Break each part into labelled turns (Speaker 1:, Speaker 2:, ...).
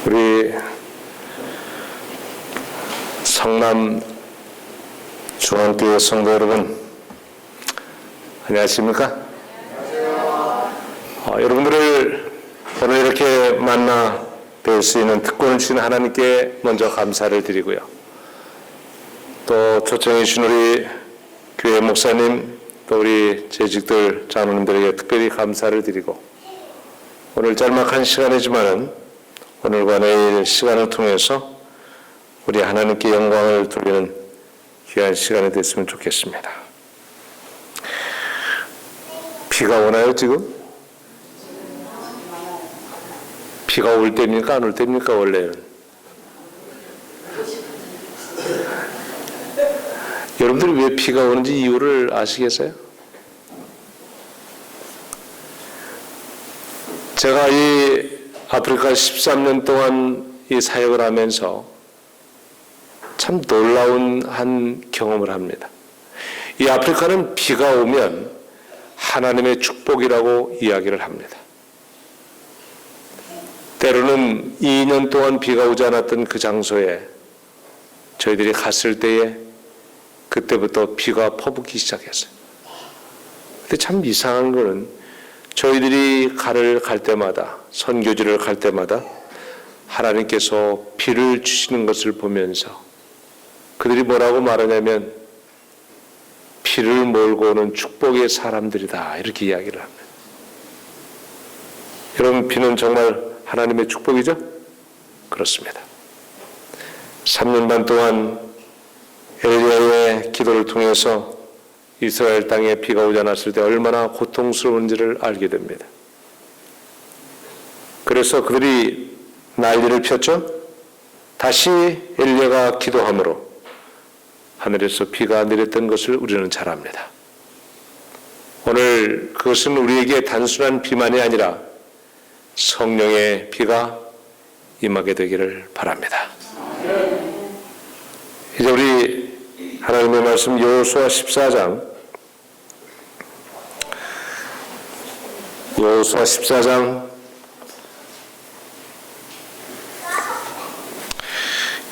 Speaker 1: 우리 성남 중앙교회 성도 여러분, 안녕하십니까? 여러분들을 오늘 이렇게 만나 뵐 수 있는 특권을 주신 하나님께 먼저 감사를 드리고요. 또 초청해 주신 우리 교회 목사님, 또 우리 재직들 장로님들에게 특별히 감사를 드리고, 오늘 짤막한 시간이지만은 오늘과 내일 시간을 통해서 우리 하나님께 영광을 돌리는 귀한 시간이 됐으면 좋겠습니다. 비가 오나요 지금? 비가 올 때입니까? 안 올 때입니까? 원래는? 여러분들이 왜 비가 오는지 이유를 아시겠어요? 제가 이 아프리카 13년 동안 이 사역을 하면서 참 놀라운 한 경험을 합니다. 이 아프리카는 비가 오면 하나님의 축복이라고 이야기를 합니다. 때로는 2년 동안 비가 오지 않았던 그 장소에 저희들이 갔을 때에 그때부터 비가 퍼붓기 시작했어요. 근데 참 이상한 거는 저희들이 갈 때마다, 선교지를 갈 때마다 하나님께서 비를 주시는 것을 보면서 그들이 뭐라고 말하냐면 비를 몰고 오는 축복의 사람들이다, 이렇게 이야기를 합니다. 여러분, 비는 정말 하나님의 축복이죠? 그렇습니다. 3년 반 동안 엘리야의 기도를 통해서 이스라엘 땅에 비가 오지 않았을 때 얼마나 고통스러운지를 알게 됩니다. 그래서 그들이 난리를 폈죠. 다시 엘리야가 기도함으로 하늘에서 비가 내렸던 것을 우리는 잘 압니다. 오늘 그것은 우리에게 단순한 비만이 아니라 성령의 비가 임하게 되기를 바랍니다. 이제 우리 하나님의 말씀 여호수아 14장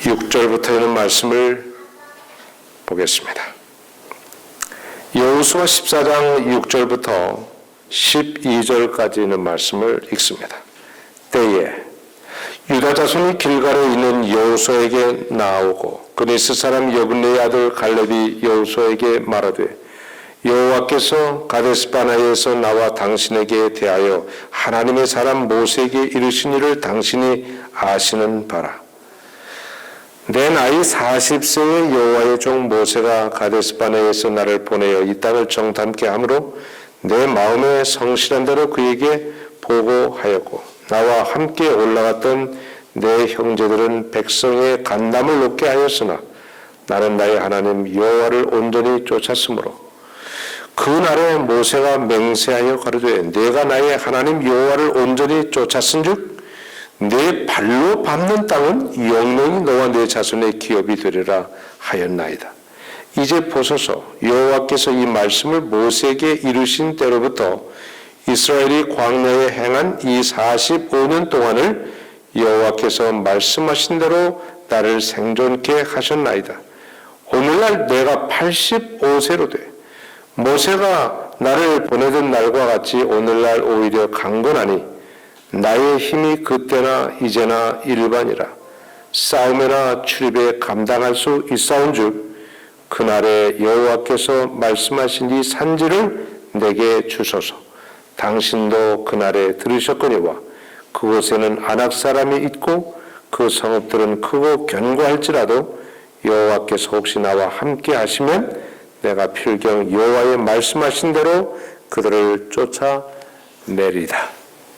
Speaker 1: 6절부터 있는 말씀을 보겠습니다. 여호수아 14장 6절부터 12절까지 있는 말씀을 읽습니다. 때에 유다 자손이 길갈에 있는 여호수아에게 나아오고 그니스 사람 여분네의 아들 갈렙이 여호수아에게 말하되 여호와께서 가데스바네아에서 나와 당신에게 대하여 하나님의 사람 모세에게 이르신 일을 당신이 아시는 바라. 내 나이 40세의 여호와의 종 모세가 가데스바네아에서 나를 보내어 이 땅을 정탐케 함으로 내 마음에 성실한 대로 그에게 보고하였고 나와 함께 올라갔던 내 형제들은 백성의 간담을 놓게 하였으나 나는 나의 하나님 여호와를 온전히 쫓았으므로 그날에 모세가 맹세하여 가로되 내가 나의 하나님 여호와를 온전히 쫓았은즉 내 발로 밟는 땅은 영영이 너와 내 자손의 기업이 되리라 하였나이다. 이제 보소서 여호와께서 이 말씀을 모세에게 이르신 때로부터 이스라엘이 광야에 행한 이 45년 동안을 여호와께서 말씀하신 대로 나를 생존케 하셨나이다. 오늘날 내가 85세로 돼 모세가 나를 보내던 날과 같이 오늘날 오히려 강건하니 나의 힘이 그때나 이제나 일반이라. 싸움이나 출입에 감당할 수 있사온즉 그날에 여호와께서 말씀하신 이 산지를 내게 주소서. 당신도 그날에 들으셨거니와 그곳에는 아낙 사람이 있고 그 성읍들은 크고 견고할지라도 여호와께서 혹시 나와 함께 하시면 내가 필경 여호와의 말씀하신 대로 그들을 쫓아내리다.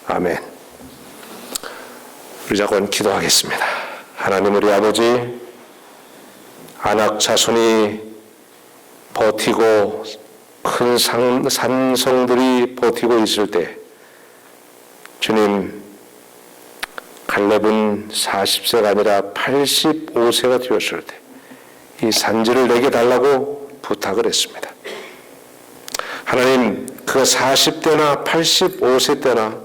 Speaker 1: 아멘. 우리 자건 기도하겠습니다. 하나님 우리 아버지, 아낙 자손이 버티고 큰 산성들이 버티고 있을 때 주님, 갈렙은 40세가 아니라 85세가 되었을 때 이 산지를 내게 달라고 부탁을 했습니다. 하나님, 그 40대나 85세 때나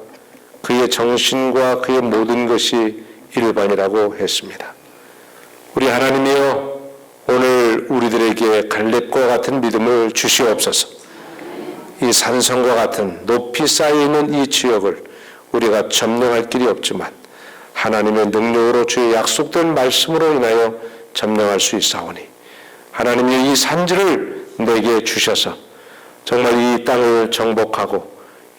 Speaker 1: 그의 정신과 그의 모든 것이 일반이라고 했습니다. 우리 하나님이여, 오늘 우리들에게 갈렙과 같은 믿음을 주시옵소서. 이 산성과 같은 높이 쌓여있는 이 지역을 우리가 점령할 길이 없지만 하나님의 능력으로 주의 약속된 말씀으로 인하여 점령할 수 있사오니 하나님이 이 산지를 내게 주셔서 정말 이 땅을 정복하고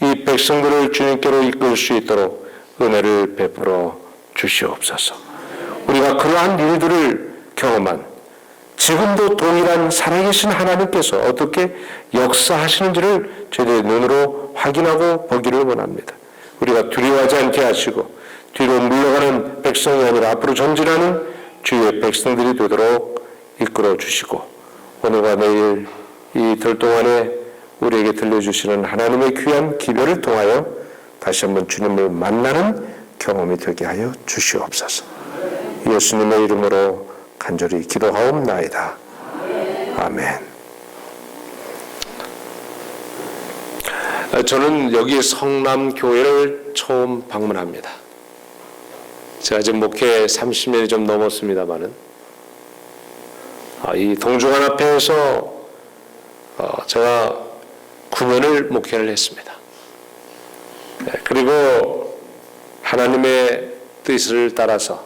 Speaker 1: 이 백성들을 주님께로 이끌 수 있도록 은혜를 베풀어 주시옵소서. 우리가 그러한 일들을 경험한 지금도 동일한 살아계신 하나님께서 어떻게 역사하시는지를 저희들의 눈으로 확인하고 보기를 원합니다. 우리가 두려워하지 않게 하시고 뒤로 물러가는 백성이 아니라 앞으로 전진하는 주의 백성들이 되도록 이끌어 주시고 오늘과 내일 이들 동안에 우리에게 들려주시는 하나님의 귀한 기별을 통하여 다시 한번 주님을 만나는 경험이 되게 하여 주시옵소서. 예수님의 이름으로 간절히 기도하옵나이다. 아멘. 저는 여기 성남교회를 처음 방문합니다. 제가 지금 목회 30년이 좀 넘었습니다만은 이 동중한 앞에서 제가 9년을 목회를 했습니다. 그리고 하나님의 뜻을 따라서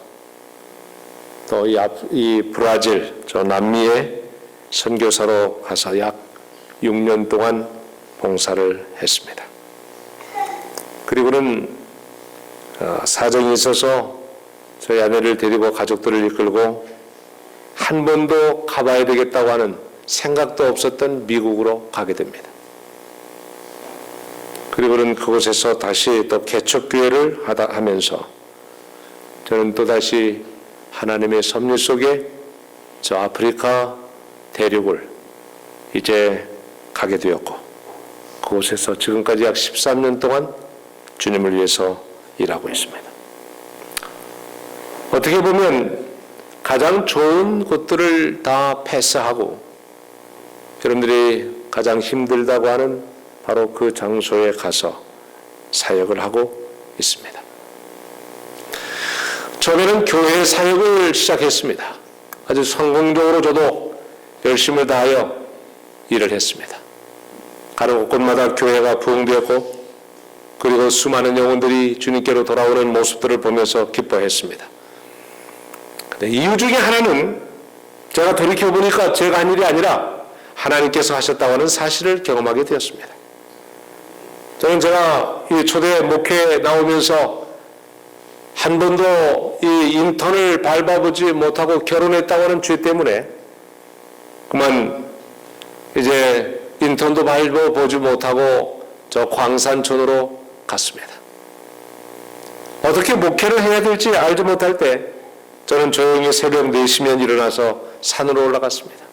Speaker 1: 또 이 브라질, 저 남미에 선교사로 가서 약 6년 동안 봉사를 했습니다. 그리고는 사정이 있어서 저희 아내를 데리고 가족들을 이끌고 한 번도 가봐야 되겠다고 하는 생각도 없었던 미국으로 가게 됩니다. 그리고는 그곳에서 다시 또 개척교회를 하면서 저는 또다시 하나님의 섭리 속에 저 아프리카 대륙을 이제 가게 되었고 그곳에서 지금까지 약 13년 동안 주님을 위해서 일하고 있습니다. 어떻게 보면 가장 좋은 곳들을 다 패스하고 여러분들이 가장 힘들다고 하는 바로 그 장소에 가서 사역을 하고 있습니다. 처음에는 교회 사역을 시작했습니다. 아주 성공적으로 저도 열심을 다하여 일을 했습니다. 가는 곳곳마다 교회가 부흥되었고 그리고 수많은 영혼들이 주님께로 돌아오는 모습들을 보면서 기뻐했습니다. 근데 이유 중에 하나는 제가 돌이켜보니까 제가 한 일이 아니라 하나님께서 하셨다고 하는 사실을 경험하게 되었습니다. 저는 제가 이 초대 목회에 나오면서 한 번도 이 인턴을 밟아보지 못하고 결혼했다고 하는 죄 때문에 그만 이제 인턴도 밟아보지 못하고 저 광산촌으로 갔습니다. 어떻게 목회를 해야 될지 알지 못할 때 저는 조용히 새벽 4시면 일어나서 산으로 올라갔습니다.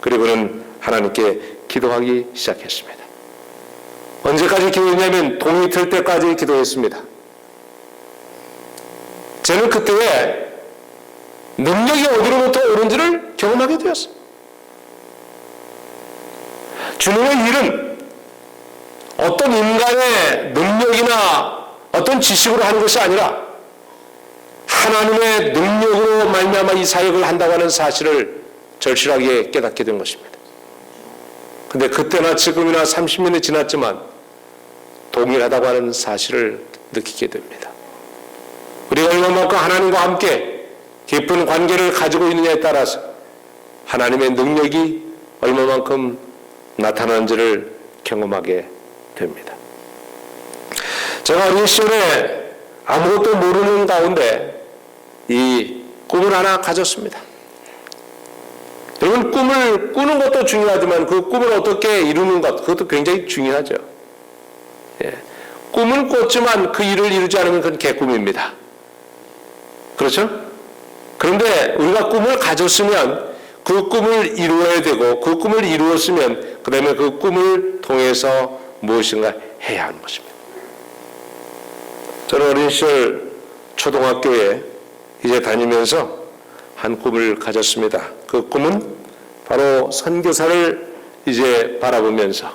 Speaker 1: 그리고는 하나님께 기도하기 시작했습니다. 언제까지 기도했냐면 동이 틀 때까지 기도했습니다. 저는 그때에 능력이 어디로부터 오는지를 경험하게 되었어요. 주님의 일은 어떤 인간의 능력이나 어떤 지식으로 하는 것이 아니라 하나님의 능력으로 말미암아 이 사역을 한다고 하는 사실을 절실하게 깨닫게 된 것입니다. 근데 그때나 지금이나 30년이 지났지만 동일하다고 하는 사실을 느끼게 됩니다. 우리가 얼마만큼 하나님과 함께 깊은 관계를 가지고 있느냐에 따라서 하나님의 능력이 얼마만큼 나타나는지를 경험하게 됩니다. 제가 어린 시절에 아무것도 모르는 가운데 이 꿈을 하나 가졌습니다. 여러분, 꿈을 꾸는 것도 중요하지만 그 꿈을 어떻게 이루는 것, 그것도 굉장히 중요하죠. 예. 꿈을 꿨지만 그 일을 이루지 않으면 그건 개꿈입니다. 그렇죠? 그런데 우리가 꿈을 가졌으면 그 꿈을 이루어야 되고 그 꿈을 이루었으면 그 다음에 그 꿈을 통해서 무엇인가 해야 하는 것입니다. 저는 어린 시절 초등학교에 이제 다니면서 한 꿈을 가졌습니다. 그 꿈은 바로 선교사를 이제 바라보면서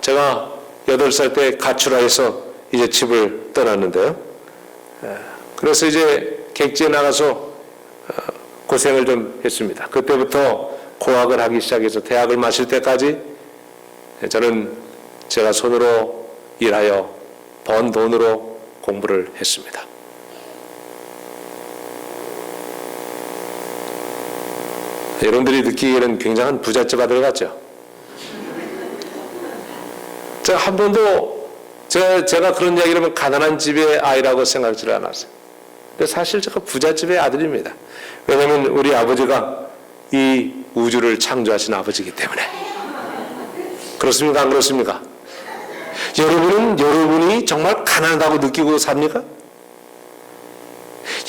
Speaker 1: 제가 8살 때 가출하여서 이제 집을 떠났는데요. 그래서 이제 객지에 나가서 고생을 좀 했습니다. 그때부터 고학을 하기 시작해서 대학을 마칠 때까지 저는 제가 손으로 일하여 번 돈으로 공부를 했습니다. 여러분들이 느끼기에는 굉장한 부잣집 아들 같죠? 제가 한 번도 제가 그런 이야기를 하면 가난한 집의 아이라고 생각지를 않았어요. 근데 사실 제가 부잣집의 아들입니다. 왜냐하면 우리 아버지가 이 우주를 창조하신 아버지이기 때문에. 그렇습니까? 안 그렇습니까? 여러분이 정말 가난하다고 느끼고 삽니까?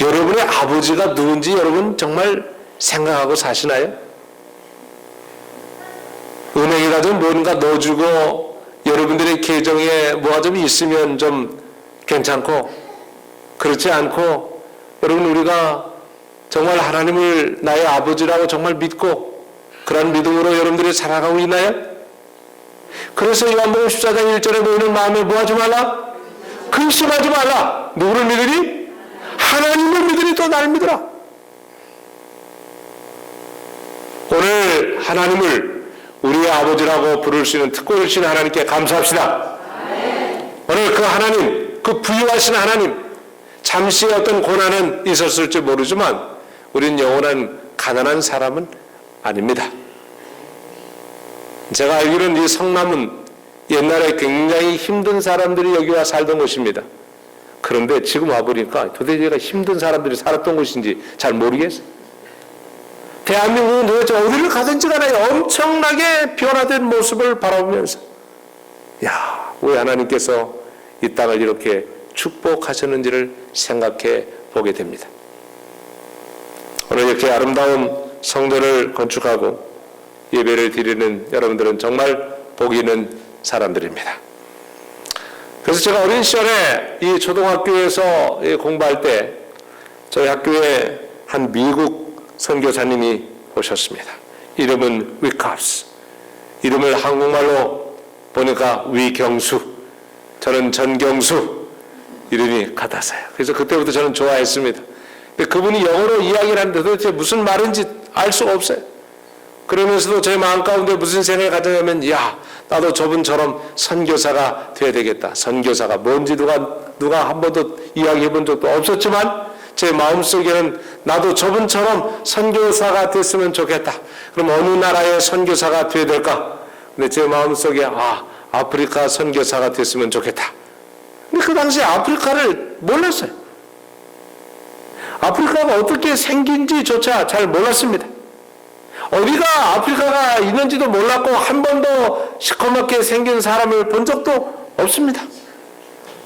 Speaker 1: 여러분의 아버지가 누군지 여러분 정말 생각하고 사시나요? 은행에다 좀 뭔가 넣어주고 여러분들의 계정에 뭐가 좀 있으면 좀 괜찮고, 그렇지 않고 여러분 우리가 정말 하나님을 나의 아버지라고 정말 믿고 그런 믿음으로 여러분들이 살아가고 있나요? 그래서 요한복음 14장 1절에 보이는 마음에 뭐 하지 말라? 근심하지 말라. 누구를 믿으니? 하나님을 믿으니 또 나를 믿으라. 오늘 하나님을 우리의 아버지라고 부를 수 있는 특권을 주신 하나님께 감사합시다. 오늘 그 하나님, 그 부유하신 하나님, 잠시 어떤 고난은 있었을지 모르지만 우리는 영원한 가난한 사람은 아닙니다. 제가 알기로는 이 성남은 옛날에 굉장히 힘든 사람들이 여기 와 살던 곳입니다. 그런데 지금 와보니까 도대체 힘든 사람들이 살았던 곳인지 잘 모르겠어요. 대한민국은 도대체 어디를 가든지 간에 엄청나게 변화된 모습을 바라보면서 왜 하나님께서 이 땅을 이렇게 축복하셨는지를 생각해 보게 됩니다. 오늘 이렇게 아름다운 성전을 건축하고 예배를 드리는 여러분들은 정말 복이 있는 사람들입니다. 그래서 제가 어린 시절에 이 초등학교에서 공부할 때 저희 학교에 한 미국 선교사님이 오셨습니다. 이름은 위캅스. 이름을 한국말로 보니까 위경수, 저는 전경수, 이름이 같았어요. 그래서 그때부터 저는 좋아했습니다. 근데 그분이 영어로 이야기를 하는데 도대체 무슨 말인지 알 수가 없어요. 그러면서도 제 마음 가운데 무슨 생각을 가졌냐면 나도 저분처럼 선교사가 돼야 되겠다. 선교사가 뭔지 누가 한 번도 이야기해 본 적도 없었지만 제 마음속에는 나도 저분처럼 선교사가 됐으면 좋겠다. 그럼 어느 나라의 선교사가 돼야 될까? 근데 제 마음속에 아프리카 선교사가 됐으면 좋겠다. 근데 그 당시에 아프리카를 몰랐어요. 아프리카가 어떻게 생긴지조차 잘 몰랐습니다. 어디가 아프리카가 있는지도 몰랐고 한 번도 시커멓게 생긴 사람을 본 적도 없습니다.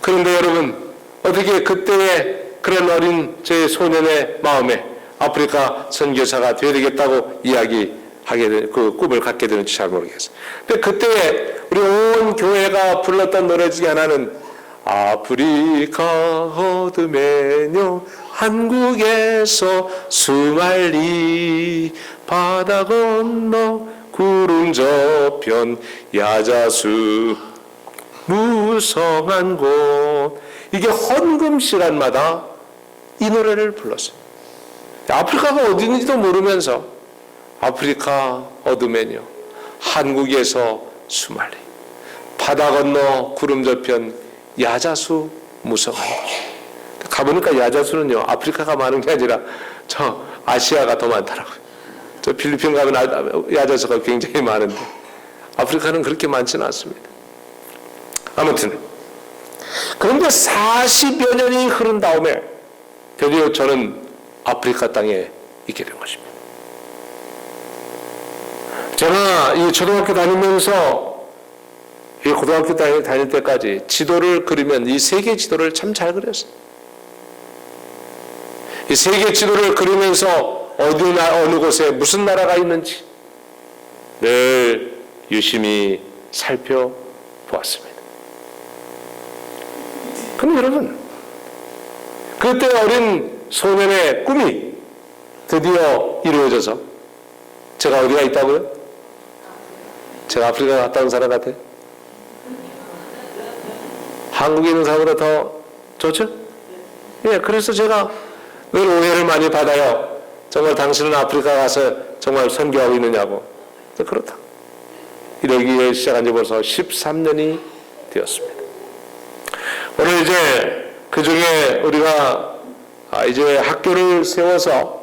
Speaker 1: 그런데 여러분, 어떻게 그때의 그런 어린 제 소년의 마음에 아프리카 선교사가 되어야 되겠다고 이야기하게 된, 그 꿈을 갖게 되는지 잘 모르겠어요. 근데 그때 우리 온 교회가 불렀던 노래 중에 하나는 아프리카 어둠에뇨 한국에서 수말리 바다 건너 구름 저편 야자수 무성한 곳, 이게 헌금 시간마다 이 노래를 불렀어요. 아프리카가 어디 있는지도 모르면서 아프리카 어둠에뇨 한국에서 수말리 바다 건너 구름 저편 야자수 무성한 곳. 가보니까 야자수는요 아프리카가 많은 게 아니라 저 아시아가 더 많더라고요. 저 필리핀 가면 야자수가 굉장히 많은데 아프리카는 그렇게 많지는 않습니다. 아무튼 그런데 40여 년이 흐른 다음에 드디어 저는 아프리카 땅에 있게 된 것입니다. 제가 이 초등학교 다니면서 이 고등학교 다닐 때까지 지도를 그리면 이 세계 지도를 참 잘 그렸어요. 이 세계 지도를 그리면서 어느 곳에 무슨 나라가 있는지 늘 유심히 살펴보았습니다. 그럼 여러분, 그때 어린 소년의 꿈이 드디어 이루어져서 제가 어디가 있다고요? 제가 아프리카 갔다 온 사람 같아요? 한국에 있는 사람보다 더 좋죠? 예, 그래서 제가 늘 오해를 많이 받아요. 정말 당신은 아프리카 가서 정말 선교하고 있느냐고. 그렇다. 이러기에 시작한 지 벌써 13년이 되었습니다. 오늘 이제 그 중에 우리가 이제 학교를 세워서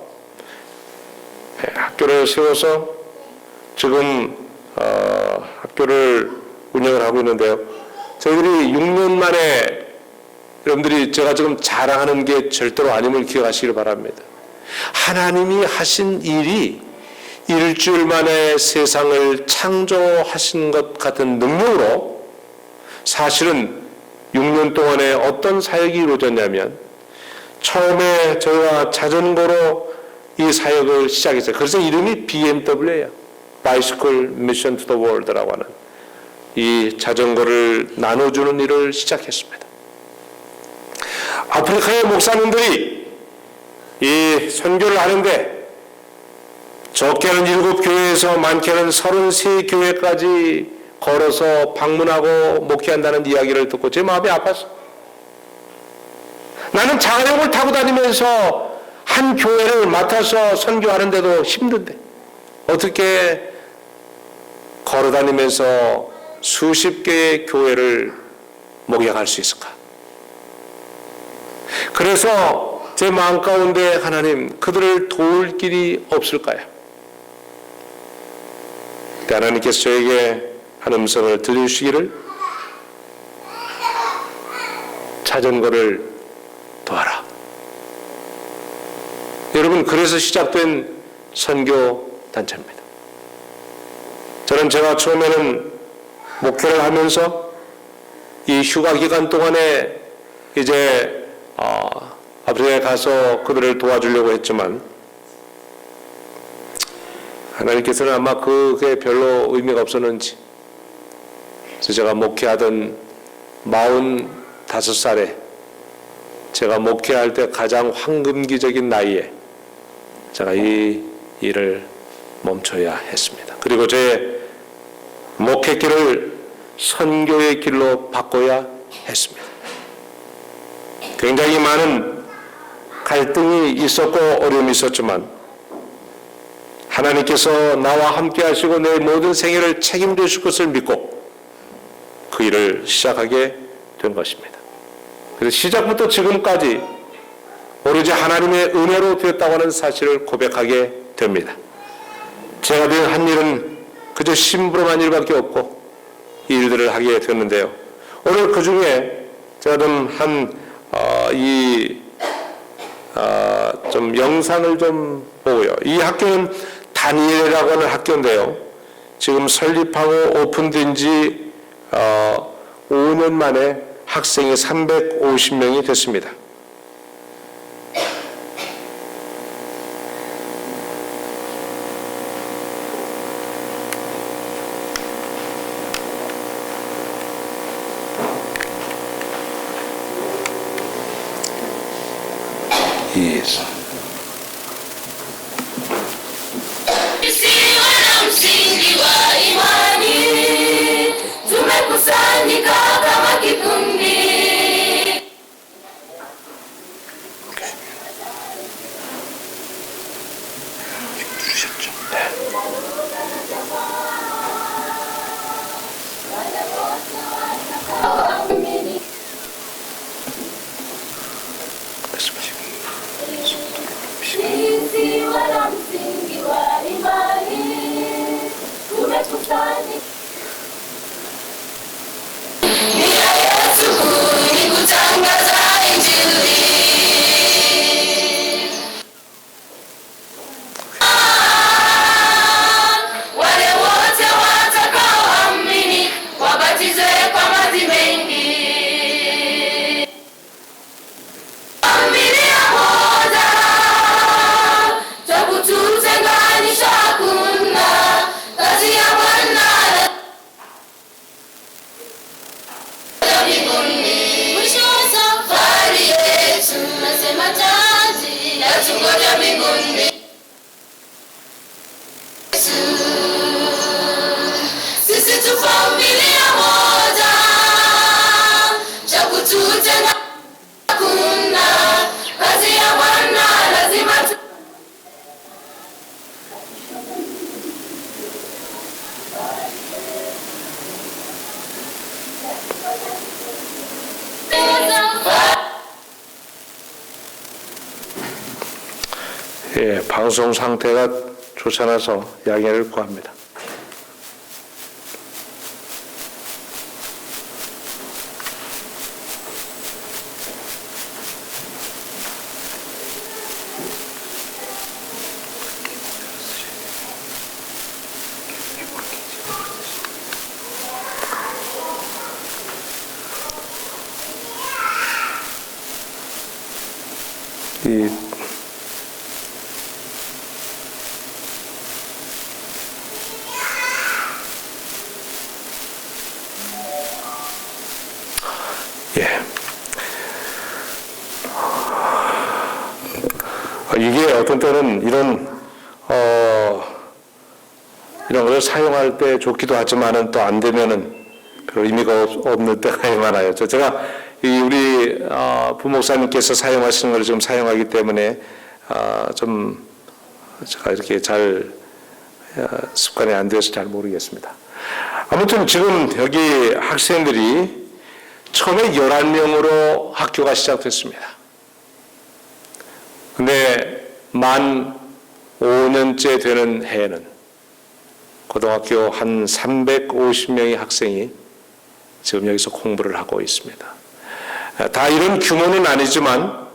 Speaker 1: 지금 학교를 운영을 하고 있는데요. 저희들이 6년 만에 여러분들이 제가 지금 자랑하는 게 절대로 아님을 기억하시길 바랍니다. 하나님이 하신 일이 일주일 만에 세상을 창조하신 것 같은 능력으로 사실은 6년 동안에 어떤 사역이 이루어졌냐면 처음에 저희가 자전거로 이 사역을 시작했어요. 그래서 이름이 BMW예요. Bicycle Mission to the World라고 하는 이 자전거를 나눠주는 일을 시작했습니다. 아프리카의 목사님들이 이 선교를 하는데 적게는 7교회에서 많게는 33교회까지 걸어서 방문하고 목회한다는 이야기를 듣고 제 마음이 아팠어. 나는 자가용을 타고 다니면서 한 교회를 맡아서 선교하는데도 힘든데 어떻게 걸어 다니면서 수십 개의 교회를 목양할 수 있을까? 그래서 제 마음 가운데 하나님 그들을 도울 길이 없을까요? 그때 하나님께서 저에게 한 음성을 들려주시기를 자전거를 도와라. 여러분, 그래서 시작된 선교 단체입니다. 저는 제가 처음에는 목회를 하면서 이 휴가 기간 동안에 이제 아프리카에 가서 그들을 도와주려고 했지만 하나님께서는 아마 그게 별로 의미가 없었는지 그래서 제가 목회하던 45살에 제가 목회할 때 가장 황금기적인 나이에 제가 이 일을 멈춰야 했습니다. 그리고 제 목회길을 선교의 길로 바꿔야 했습니다. 굉장히 많은 갈등이 있었고 어려움이 있었지만 하나님께서 나와 함께 하시고 내 모든 생애를 책임져 주실 것을 믿고 그 일을 시작하게 된 것입니다. 그래서 시작부터 지금까지 오로지 하나님의 은혜로 되었다고 하는 사실을 고백하게 됩니다. 제가 한 일은 그저 심부름한 일밖에 없고 이 일들을 하게 됐는데요. 오늘 그 중에 제가 좀 영상을 좀 보고요. 이 학교는 다니엘이라고 하는 학교인데요. 지금 설립하고 오픈된 지 5년 만에 학생이 350명이 됐습니다. Yes.
Speaker 2: Msingi wa imani tumekusanyika kama kikundi.
Speaker 1: 누르셨죠?
Speaker 2: Sisi wana msingi wa imani tumekusanyika. Nia Yesu ni kutangaza Injili. Wale wote watakaoamini wabatizwe kwa maji mengi. Familia moja takututenganisha hakuna, kazi ya Bwana tungoja mbinguni. Sisi tu familia moja, cha kututenga hakuna. Kazi ya Bwana lazima
Speaker 1: 예, 방송 상태가 좋지 않아서 양해를 구합니다. 이 예. 이게 어떤 때는 이런 것을 사용할 때 좋기도 하지만은 또 안 되면은 별 의미가 없는 때가 많아요. 제가 우리 부목사님께서 사용하시는 걸 좀 사용하기 때문에 좀 제가 이렇게 잘 습관이 안 돼서 잘 모르겠습니다. 아무튼 지금 여기 학생들이 처음에 11명으로 학교가 시작됐습니다. 근데 만 5년째 되는 해에는 고등학교 한 350명의 학생이 지금 여기서 공부를 하고 있습니다. 다 이런 규모는 아니지만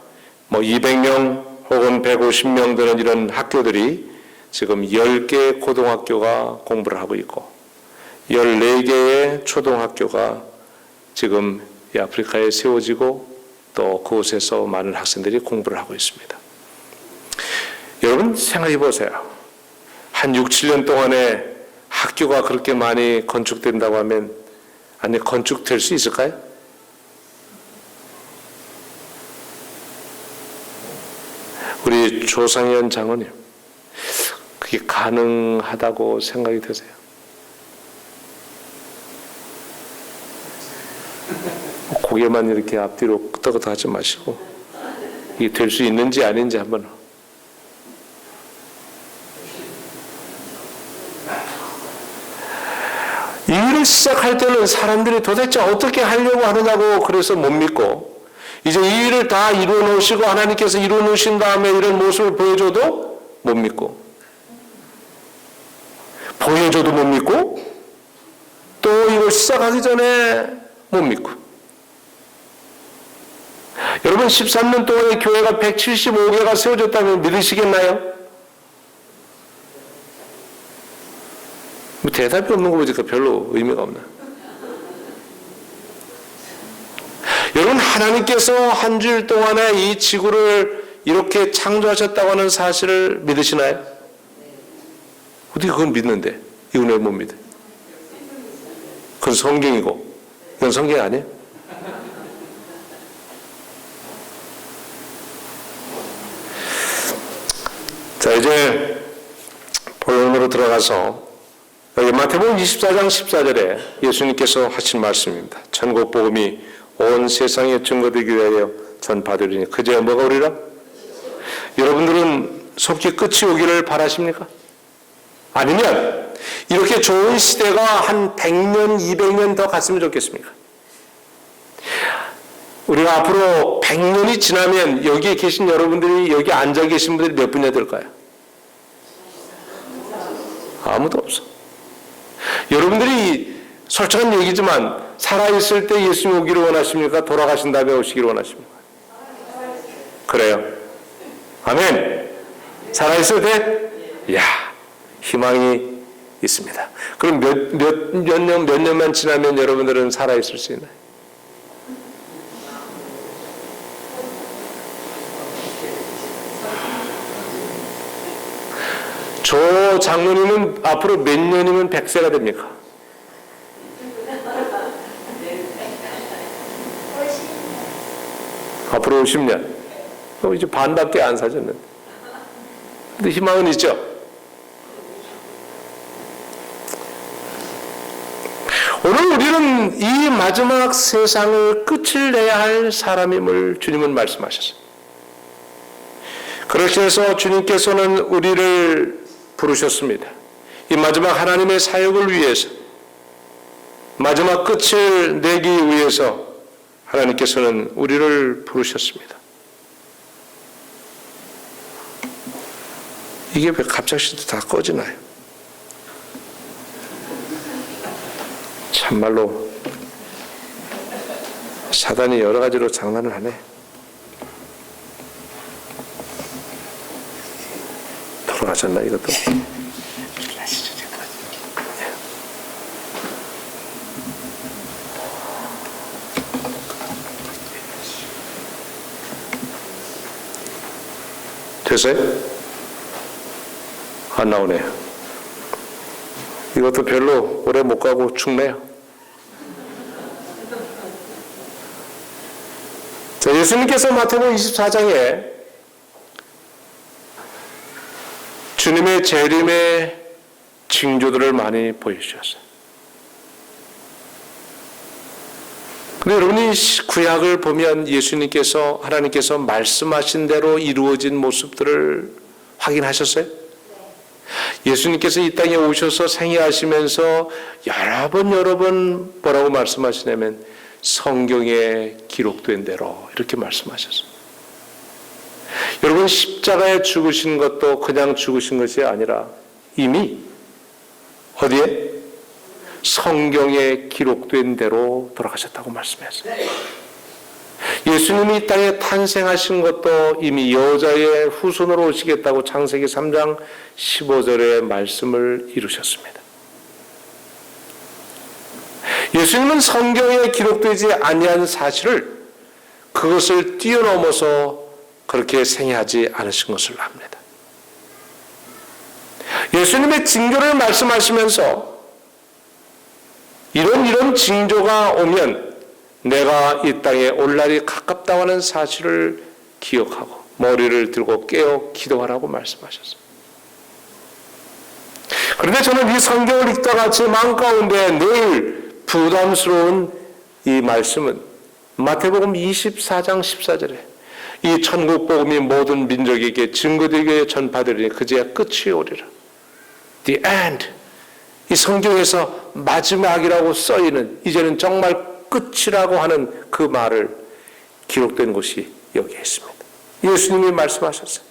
Speaker 1: 뭐 200명 혹은 150명 되는 이런 학교들이 지금 10개의 고등학교가 공부를 하고 있고 14개의 초등학교가 지금 이 아프리카에 세워지고 또 그곳에서 많은 학생들이 공부를 하고 있습니다. 여러분 생각해 보세요. 한 6, 7년 동안에 학교가 그렇게 많이 건축된다고 하면 아니 건축될 수 있을까요? 우리 조상현 장로님 그게 가능하다고 생각이 되세요? 고개만 이렇게 앞뒤로 끄덕끄덕 하지 마시고 이게 될 수 있는지 아닌지 한번. 이 일을 시작할 때는 사람들이 도대체 어떻게 하려고 하느냐고 그래서 못 믿고 이제 이 일을 다 이루어 놓으시고 하나님께서 이루어 놓으신 다음에 이런 모습을 보여줘도 못 믿고 보여줘도 못 믿고 또 이걸 시작하기 전에 못 믿고 여러분 13년 동안에 교회가 175개가 세워졌다면 믿으시겠나요? 뭐 대답이 없는 거 보니까 별로 의미가 없나? 여러분 하나님께서 한 주일 동안에 이 지구를 이렇게 창조하셨다고 하는 사실을 믿으시나요? 어떻게 그걸 믿는데 이건 왜 못 믿어요? 그건 성경이고 이건 성경이 아니에요? 자 이제 본론으로 들어가서 여기 마태복음 24장 14절에 예수님께서 하신 말씀입니다. 천국 복음이 온 세상에 증거되기 위하여 전파되리니 그제야 뭐가 오리라? 여러분들은 속히 끝이 오기를 바라십니까? 아니면 이렇게 좋은 시대가 한 100년, 200년 더 갔으면 좋겠습니까? 우리가 앞으로 100년이 지나면 여기에 계신 여러분들이 여기 앉아 계신 분들이 몇 분이나 될까요? 아무도 없어. 여러분들이 솔직한 얘기지만 살아있을 때 예수님 오기를 원하십니까? 돌아가신 다음에 오시기를 원하십니까? 그래요. 아멘. 살아있을 때? 이야, 희망이 있습니다. 그럼 몇 년만 지나면 여러분들은 살아있을 수 있나요? 조 장로님은 앞으로 몇 년이면 100세가 됩니까? 앞으로 50년. 이제 반밖에 안 사셨는데. 근데 희망은 있죠. 오늘 우리는 이 마지막 세상을 끝을 내야 할 사람임을 주님은 말씀하셨어요. 그렇게 해서 주님께서는 우리를 부르셨습니다. 이 마지막 하나님의 사역을 위해서, 마지막 끝을 내기 위해서 하나님께서는 우리를 부르셨습니다. 이게 왜 갑자기 다 꺼지나요? 참말로 사단이 여러 가지로 장난을 하네. 돌아가셨나 이것도? 됐어요? 안 나오네요. 이것도 별로 오래 못 가고 죽네요. 자, 예수님께서 마태복음 24장에 주님의 재림의 징조들을 많이 보여주셨어요. 근데 여러분이 구약을 보면 예수님께서, 하나님께서 말씀하신 대로 이루어진 모습들을 확인하셨어요? 예수님께서 이 땅에 오셔서 생애하시면서 여러 번 뭐라고 말씀하시냐면 성경에 기록된 대로 이렇게 말씀하셨어요. 여러분, 십자가에 죽으신 것도 그냥 죽으신 것이 아니라 이미 어디에? 성경에 기록된 대로 돌아가셨다고 말씀했어요. 예수님이 이 땅에 탄생하신 것도 이미 여자의 후손으로 오시겠다고 창세기 3장 15절의 말씀을 이루셨습니다. 예수님은 성경에 기록되지 아니한 사실을, 그것을 뛰어넘어서 그렇게 생애하지 않으신 것을 압니다. 예수님의 징조를 말씀하시면서 이런 징조가 오면 내가 이 땅에 올 날이 가깝다고 하는 사실을 기억하고 머리를 들고 깨어 기도하라고 말씀하셨습니다. 그런데 저는 이 성경을 읽다가 제 마음 가운데 늘 부담스러운 이 말씀은 마태복음 24장 14절에 이 천국 복음이 모든 민족에게 증거되게 전파되리니 그제야 끝이 오리라. The end. 이 성경에서 마지막이라고 써있는, 이제는 정말 끝이라고 하는 그 말을 기록된 곳이 여기에 있습니다. 예수님이 말씀하셨어요.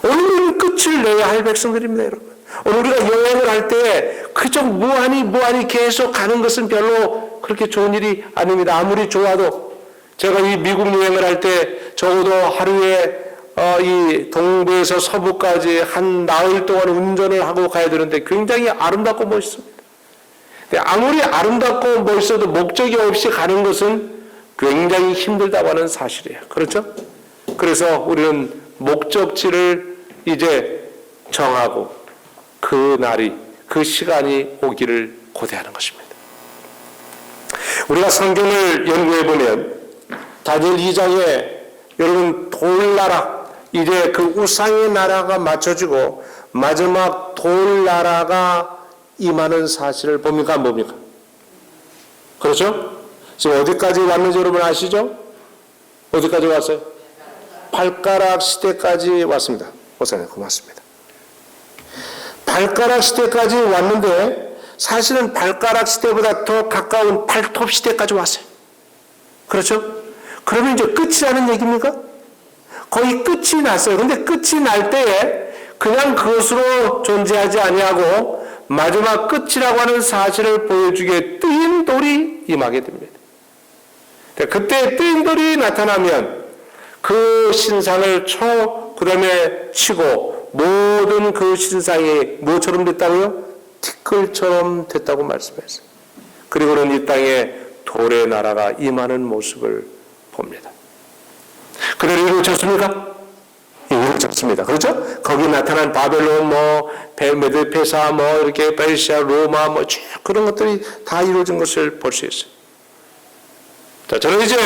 Speaker 1: 오늘은 끝을 내야 할 백성들입니다, 여러분. 오늘 우리가 여행을 할 때 그저 무한히 계속 가는 것은 별로 그렇게 좋은 일이 아닙니다. 아무리 좋아도 제가 이 미국 여행을 할 때 적어도 하루에 이 동부에서 서부까지 한 나흘 동안 운전을 하고 가야 되는데 굉장히 아름답고 멋있습니다. 아무리 아름답고 멋있어도 목적이 없이 가는 것은 굉장히 힘들다고 하는 사실이에요. 그렇죠? 그래서 우리는 목적지를 이제 정하고 그 날이, 그 시간이 오기를 고대하는 것입니다. 우리가 성경을 연구해 보면 다니엘 2장에 여러분 돌나라, 이제 그 우상의 나라가 맞춰지고 마지막 돌나라가 임하는 사실을 봅니까? 안 봅니까? 그렇죠? 지금 어디까지 왔는지 여러분 아시죠? 어디까지 왔어요? 발가락 시대까지 왔습니다. 목사님 고맙습니다. 발가락 시대까지 왔는데 사실은 발가락 시대보다 더 가까운 발톱 시대까지 왔어요. 그렇죠? 그러면 이제 끝이라는 얘기입니까? 거의 끝이 났어요. 근데 끝이 날 때에 그냥 그것으로 존재하지 아니하고 마지막 끝이라고 하는 사실을 보여주기에 뜨인 돌이 임하게 됩니다. 그때 뜨인 돌이 나타나면 그 신상을 그 다음에 치고 모든 그 신상이 무엇처럼 됐다고요? 티끌처럼 됐다고 말씀했어요. 그리고는 이 땅에 돌의 나라가 임하는 모습을 봅니다. 그대로 이루어졌습니까? 이루어졌습니다. 그렇죠? 거기 나타난 바벨론, 메드페사, 이렇게 페르시아, 로마, 쭉 그런 것들이 다 이루어진 것을 볼 수 있어요. 자, 저는 이제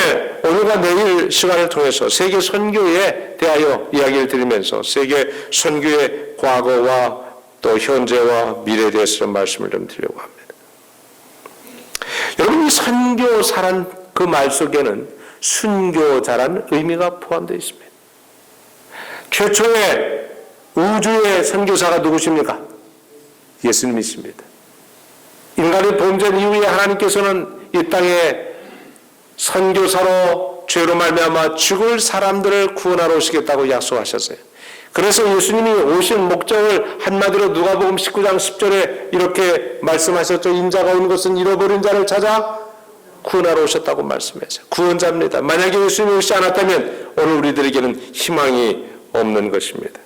Speaker 1: 오늘과 내일 시간을 통해서 세계 선교에 대하여 이야기를 드리면서 세계 선교의 과거와 또 현재와 미래에 대해서 말씀을 좀 드리려고 합니다. 여러분, 이 선교사란 그 말 속에는 순교자라는 의미가 포함되어 있습니다. 최초의 우주의 선교사가 누구십니까? 예수님이십니다. 인간의 범죄 이후에 하나님께서는 이 땅에 선교사로 죄로 말미암아 죽을 사람들을 구원하러 오시겠다고 약속하셨어요. 그래서 예수님이 오신 목적을 한마디로 누가복음 19장 10절에 이렇게 말씀하셨죠. 인자가 온 것은 잃어버린 자를 찾아 구원하러 오셨다고 말씀했어요. 구원자입니다. 만약에 예수님이 오시지 않았다면 오늘 우리들에게는 희망이 없는 것입니다.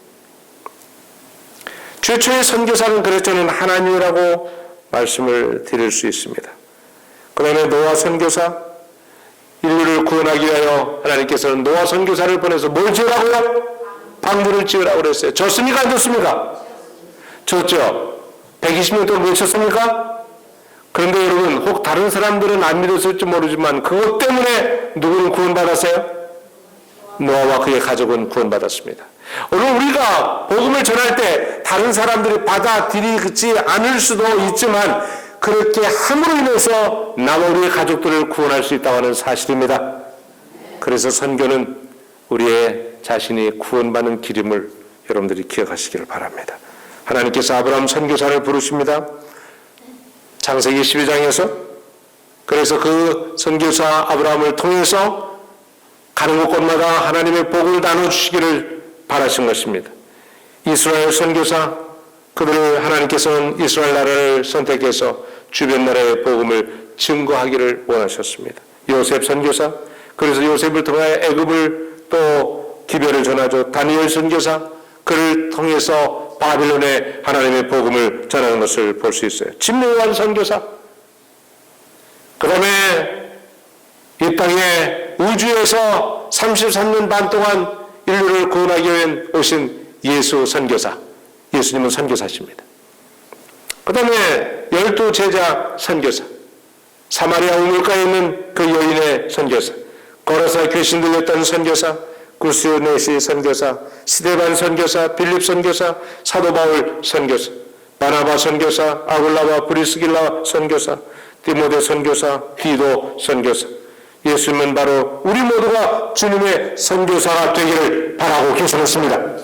Speaker 1: 최초의 선교사는 그래서 저는 하나님이라고 말씀을 드릴 수 있습니다. 그 다음에 노아 선교사, 인류를 구원하기 위하여 하나님께서는 노아 선교사를 보내서 뭘 지으라고요? 방주를 지으라고 그랬어요. 졌습니까? 안 졌습니까? 졌죠. 120년 동안 왜 졌습니까? 그런데 여러분, 혹 다른 사람들은 안 믿었을지 모르지만 그것 때문에 누구는 구원받았어요? 노아와 그의 가족은 구원받았습니다. 오늘 우리가 복음을 전할 때 다른 사람들이 받아들이지 않을 수도 있지만 그렇게 함으로 인해서 나와 우리의 가족들을 구원할 수 있다고 하는 사실입니다. 그래서 선교는 우리의 자신이 구원받는 길임을 여러분들이 기억하시기를 바랍니다. 하나님께서 아브라함 선교사를 부르십니다. 창세기 12장에서. 그래서 그 선교사 아브라함을 통해서 가는 곳곳마다 하나님의 복을 나눠주시기를 바라신 것입니다. 이스라엘 선교사, 그들을 하나님께서는 이스라엘 나라를 선택해서 주변 나라의 복음을 증거하기를 원하셨습니다. 요셉 선교사, 그래서 요셉을 통하여 애굽을 또 기별을 전하죠. 다니엘 선교사, 그를 통해서 바빌론에 하나님의 복음을 전하는 것을 볼 수 있어요. 진노한 선교사, 그 다음에 이 땅에 우주에서 33년 반 동안 인류를 구원하기 위해 오신 예수 선교사, 예수님은 선교사십니다. 그 다음에 12제자 선교사, 사마리아 우물가에 있는 그 여인의 선교사, 걸어서 귀신 들렸던 선교사, 구스네시 선교사, 스데반 선교사, 빌립 선교사, 사도 바울 선교사, 바나바 선교사, 아굴라와 브리스길라 선교사, 디모데 선교사, 디도 선교사. 예수님은 바로 우리 모두가 주님의 선교사가 되기를 바라고 계시겠습니다.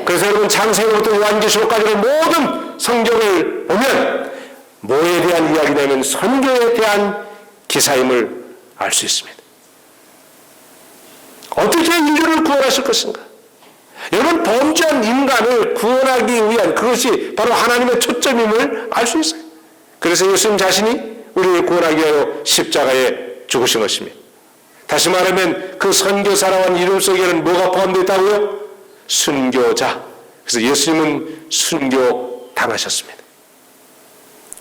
Speaker 1: 그래서 여러분, 창세기부터 요한계시록까지의 모든 성경을 보면 뭐에 대한 이야기냐면 선교에 대한 기사임을 알 수 있습니다. 어떻게 인류를 구원하실 것인가? 여러분, 범죄한 인간을 구원하기 위한 그것이 바로 하나님의 초점임을 알 수 있어요. 그래서 예수님 자신이 우리를 구원하기 위하여 십자가에 죽으신 것입니다. 다시 말하면 그 선교사라는 이름 속에는 뭐가 포함되어 있다고요? 순교자. 그래서 예수님은 순교 당하셨습니다.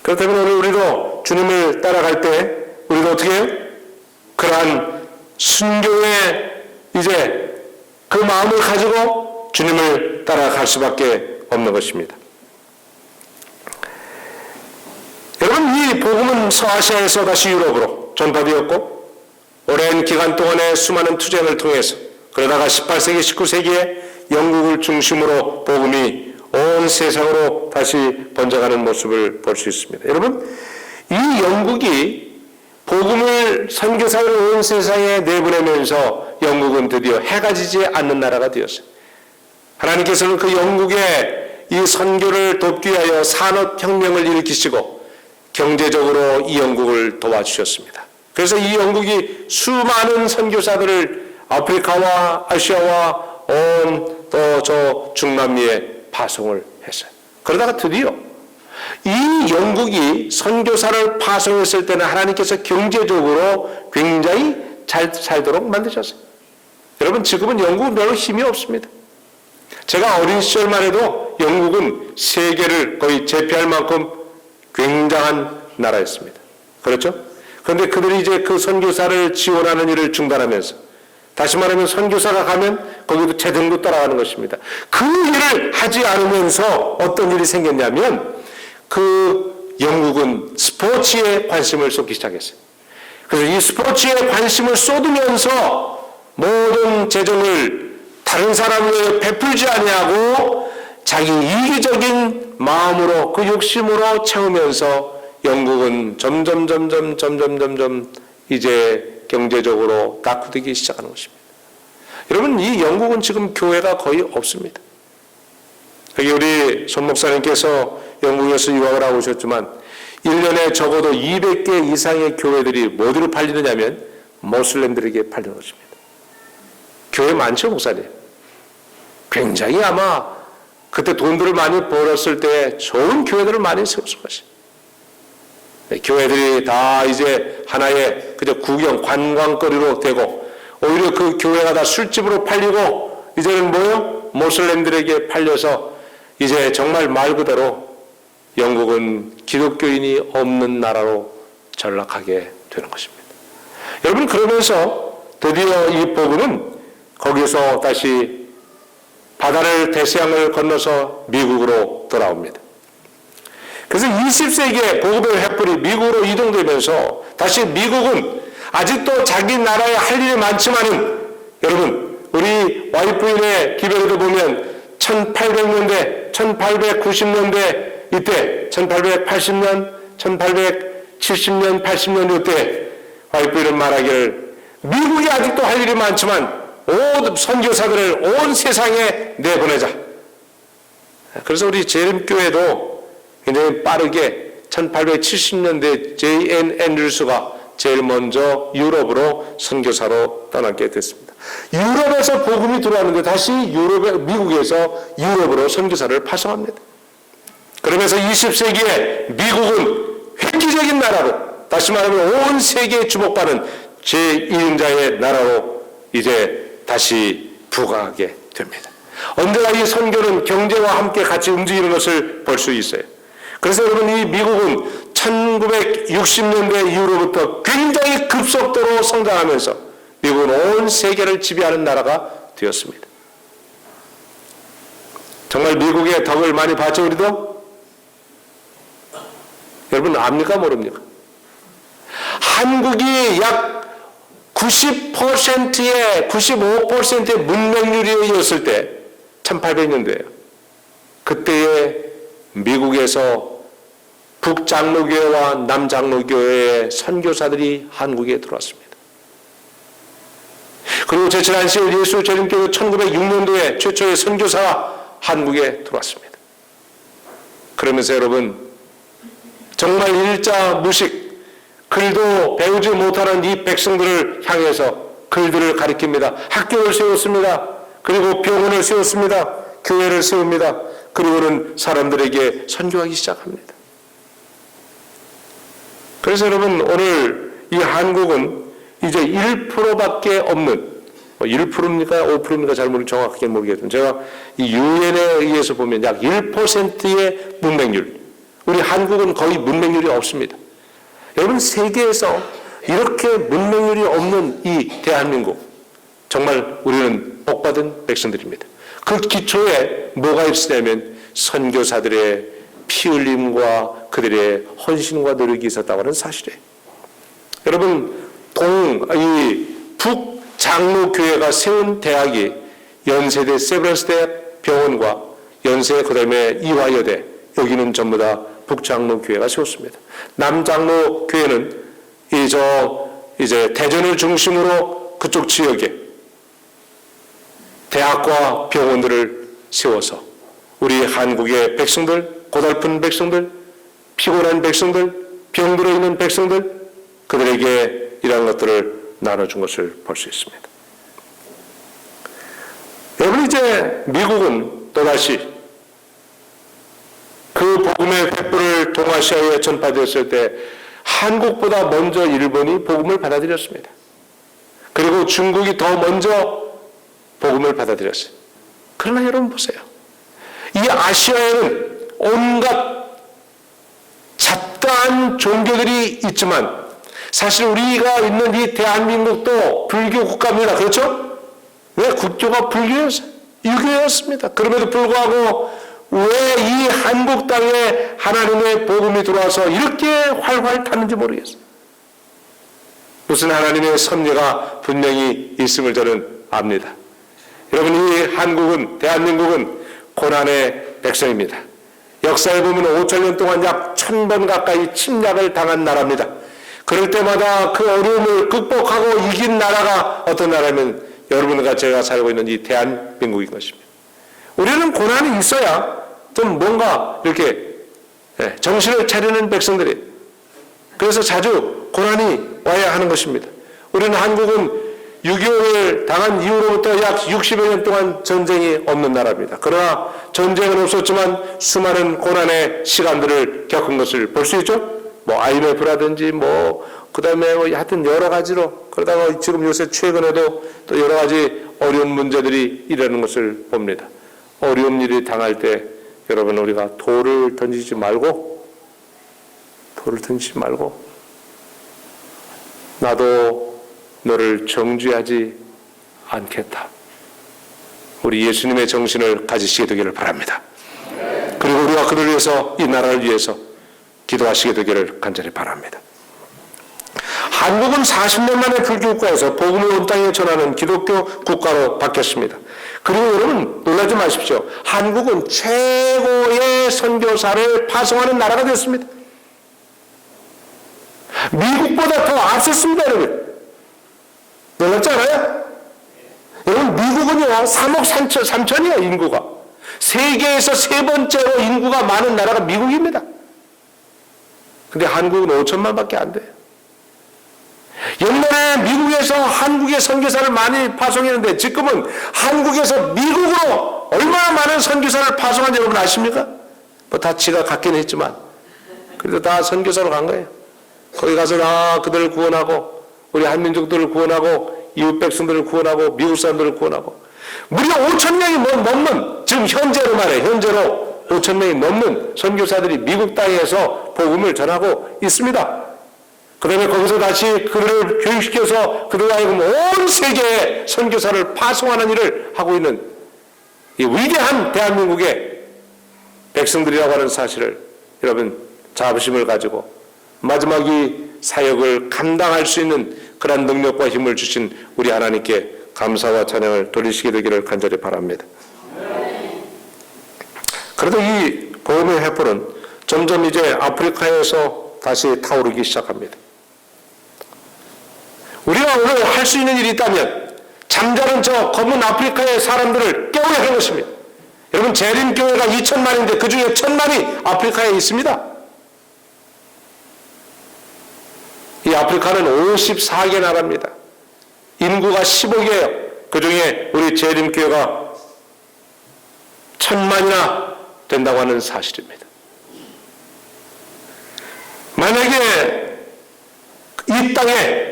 Speaker 1: 그렇다면 오늘 우리도 주님을 따라갈 때 우리도 어떻게 해요? 그러한 순교의 이제 그 마음을 가지고 주님을 따라갈 수밖에 없는 것입니다. 여러분, 이 복음은 서아시아에서 다시 유럽으로 전파되었고 오랜 기간 동안의 수많은 투쟁을 통해서 그러다가 18세기, 19세기에 영국을 중심으로 복음이 온 세상으로 다시 번져가는 모습을 볼 수 있습니다. 여러분, 이 영국이 복음을 선교사를 온 세상에 내보내면서 영국은 드디어 해가 지지 않는 나라가 되었어요. 하나님께서는 그 영국의 이 선교를 돕기 위하여 산업혁명을 일으키시고 경제적으로 이 영국을 도와주셨습니다. 그래서 이 영국이 수많은 선교사들을 아프리카와 아시아와 온 또 저 중남미에 파송을 했어요. 그러다가 드디어 이 영국이 선교사를 파송했을 때는 하나님께서 경제적으로 굉장히 잘 살도록 만드셨어요. 여러분, 지금은 영국은 별로 힘이 없습니다. 제가 어린 시절만 해도 영국은 세계를 거의 제패할 만큼 굉장한 나라였습니다. 그렇죠? 그런데 그들이 이제 그 선교사를 지원하는 일을 중단하면서, 다시 말하면 선교사가 가면 거기도 재정도 따라가는 것입니다. 그 일을 하지 않으면서 어떤 일이 생겼냐면 그 영국은 스포츠에 관심을 쏟기 시작했어요. 그래서 이 스포츠에 관심을 쏟으면서 모든 재정을 다른 사람을 위해 베풀지 아니하고 자기 이기적인 마음으로 그 욕심으로 채우면서 영국은 점점 이제 경제적으로 낙후되기 시작하는 것입니다. 여러분, 이 영국은 지금 교회가 거의 없습니다. 여기 우리 손 목사님께서 영국에서 유학을 하고 오셨지만 1년에 적어도 200개 이상의 교회들이 뭐로 팔리느냐면 모슬렘들에게 팔리는 것입니다. 교회 많죠, 목사님? 굉장히 아마 그때 돈들을 많이 벌었을 때 좋은 교회들을 많이 세웠을 것입니다. 교회들이 다 이제 하나의 그저 구경, 관광거리로 되고 오히려 그 교회가 다 술집으로 팔리고 이제는 뭐요? 모슬렘들에게 팔려서 이제 정말 말 그대로 영국은 기독교인이 없는 나라로 전락하게 되는 것입니다. 여러분, 그러면서 드디어 이 복음은 거기서 다시 바다를 대서양을 건너서 미국으로 돌아옵니다. 그래서 20세기에 복음의 횃불이 미국으로 이동되면서 다시 미국은 아직도 자기 나라에 할 일이 많지만은 여러분, 우리 와이프인의 기별에도 보면 1800년대, 1890년대 이때 1880년, 1870년, 80년 이때 와이프인은 말하기를 미국이 아직도 할 일이 많지만 온 선교사들을 온 세상에 내보내자. 그래서 우리 재림교회도 굉장히 빠르게 1870년대 J.N. 앤드루스가 제일 먼저 유럽으로 선교사로 떠나게 됐습니다. 유럽에서 복음이 들어왔는데 다시 미국에서 유럽으로 선교사를 파송합니다. 그러면서 20세기에 미국은 획기적인 나라로, 다시 말하면 온 세계에 주목받는 제2인자의 나라로 이제 다시 부각하게 됩니다. 언제나 이 선교는 경제와 함께 같이 움직이는 것을 볼 수 있어요. 그래서 여러분, 이 미국은 1960년대 이후로부터 굉장히 급속도로 성장하면서 미국은 온 세계를 지배하는 나라가 되었습니다. 정말 미국의 덕을 많이 봤죠, 우리도? 여러분 압니까, 모릅니까? 한국이 약 90%의 95%의 문맹률이었을 때 1800년대예요. 그때에 미국에서 북장로교회와 남장로교회의 선교사들이 한국에 들어왔습니다. 그리고 제 지난 10월 예수 재림교회 1906년도에 최초의 선교사가 한국에 들어왔습니다. 그러면서 여러분, 정말 일자 무식, 글도 배우지 못하는 이 백성들을 향해서 글들을 가리킵니다. 학교를 세웠습니다. 그리고 병원을 세웠습니다. 교회를 세웁니다. 그리고는 사람들에게 선교하기 시작합니다. 그래서 여러분, 오늘 이 한국은 이제 1%밖에 없는, 1%입니까? 5%입니까? 잘 정확하게 모르겠지만 제가 이 유엔에 의해서 보면 약 1%의 문맹률, 우리 한국은 거의 문맹률이 없습니다. 여러분, 세계에서 이렇게 문맹률이 없는 이 대한민국, 정말 우리는 복받은 백성들입니다. 그 기초에 뭐가 있으냐면 선교사들의 피 흘림과 그들의 헌신과 노력이 있었다고 하는 사실이에요. 여러분, 북장로교회가 세운 대학이 연세대 세브란스대 병원과 연세 그다음에 이화여대, 여기는 전부 다 북장로교회가 세웠습니다. 남장로교회는 이제 대전을 중심으로 그쪽 지역에 대학과 병원들을 세워서 우리 한국의 백성들, 고달픈 백성들, 피곤한 백성들, 병들어 있는 백성들, 그들에게 이러한 것들을 나눠준 것을 볼 수 있습니다. 여러분, 이제 미국은 또다시 그 복음의 횃불을 동아시아에 전파되었을 때 한국보다 먼저 일본이 복음을 받아들였습니다. 그리고 중국이 더 먼저 복음을 받아들였어요. 그러나 여러분 보세요. 이 아시아에는 온갖 잡다한 종교들이 있지만 사실 우리가 있는 이 대한민국도 불교 국가입니다. 그렇죠? 왜? 국교가 불교였어요. 유교였습니다. 그럼에도 불구하고 왜 이 한국 땅에 하나님의 복음이 들어와서 이렇게 활활 타는지 모르겠어요. 무슨 하나님의 섭리가 분명히 있음을 저는 압니다. 여러분, 이 한국은, 대한민국은 고난의 백성입니다. 역사에 보면 5,000년 동안 약 1,000번 가까이 침략을 당한 나라입니다. 그럴 때마다 그 어려움을 극복하고 이긴 나라가 어떤 나라면 여러분과 제가 살고 있는 이 대한민국인 것입니다. 우리는 고난이 있어야 좀 뭔가 이렇게 정신을 차리는 백성들이, 그래서 자주 고난이 와야 하는 것입니다. 우리는 한국은 6.25를 당한 이후로부터 약 60여 년 동안 전쟁이 없는 나라입니다. 그러나 전쟁은 없었지만 수많은 고난의 시간들을 겪은 것을 볼 수 있죠. 뭐 IMF라든지 그다음에 하여튼 여러 가지로, 그러다가 지금 요새 최근에도 또 여러 가지 어려운 문제들이 일어나는 것을 봅니다. 어려운 일이 당할 때 여러분, 우리가 돌을 던지지 말고 나도 너를 정죄하지 않겠다. 우리 예수님의 정신을 가지시게 되기를 바랍니다. 그리고 우리가 그를 위해서, 이 나라를 위해서 기도하시게 되기를 간절히 바랍니다. 한국은 40년 만에 불교국가에서 복음을 온 땅에 전하는 기독교 국가로 바뀌었습니다. 그리고 여러분, 놀라지 마십시오. 한국은 최고의 선교사를 파송하는 나라가 됐습니다. 미국보다 더 앞섰습니다, 여러분. 놀랍지 않아요? 여러분, 미국은요 3억 3천이에요, 인구가. 세계에서 세 번째로 인구가 많은 나라가 미국입니다. 근데 한국은 5천만밖에 안 돼요. 옛날에 미국에서 한국의 선교사를 많이 파송했는데 지금은 한국에서 미국으로 얼마나 많은 선교사를 파송한지 여러분 아십니까? 다 지가 갖긴 했지만 그래도 다 선교사로 간 거예요. 거기 가서 다 그들을 구원하고, 우리 한민족들을 구원하고, 이웃 백성들을 구원하고, 미국 사람들을 구원하고, 무려 5,000명이 넘는, 지금 현재로 말해요. 현재로 5,000명이 넘는 선교사들이 미국 땅에서 복음을 전하고 있습니다. 그 다음에 거기서 다시 그들을 교육시켜서 그들과 하여금 온 세계에 선교사를 파송하는 일을 하고 있는 이 위대한 대한민국의 백성들이라고 하는 사실을 여러분 자부심을 가지고 마지막 이 사역을 감당할 수 있는 그런 능력과 힘을 주신 우리 하나님께 감사와 찬양을 돌리시게 되기를 간절히 바랍니다. 그래도 이 복음의 횃불은 점점 이제 아프리카에서 다시 타오르기 시작합니다. 우리가 오늘 할 수 있는 일이 있다면 잠자는 저 검은 아프리카의 사람들을 깨워야 하는 것입니다. 여러분, 재림교회가 2,000만인데 그 중에 1,000만이 아프리카에 있습니다. 이 아프리카는 54개 나라입니다. 인구가 10억이에요. 그 중에 우리 재림교회가 1,000만이나 된다고 하는 사실입니다. 만약에 이 땅에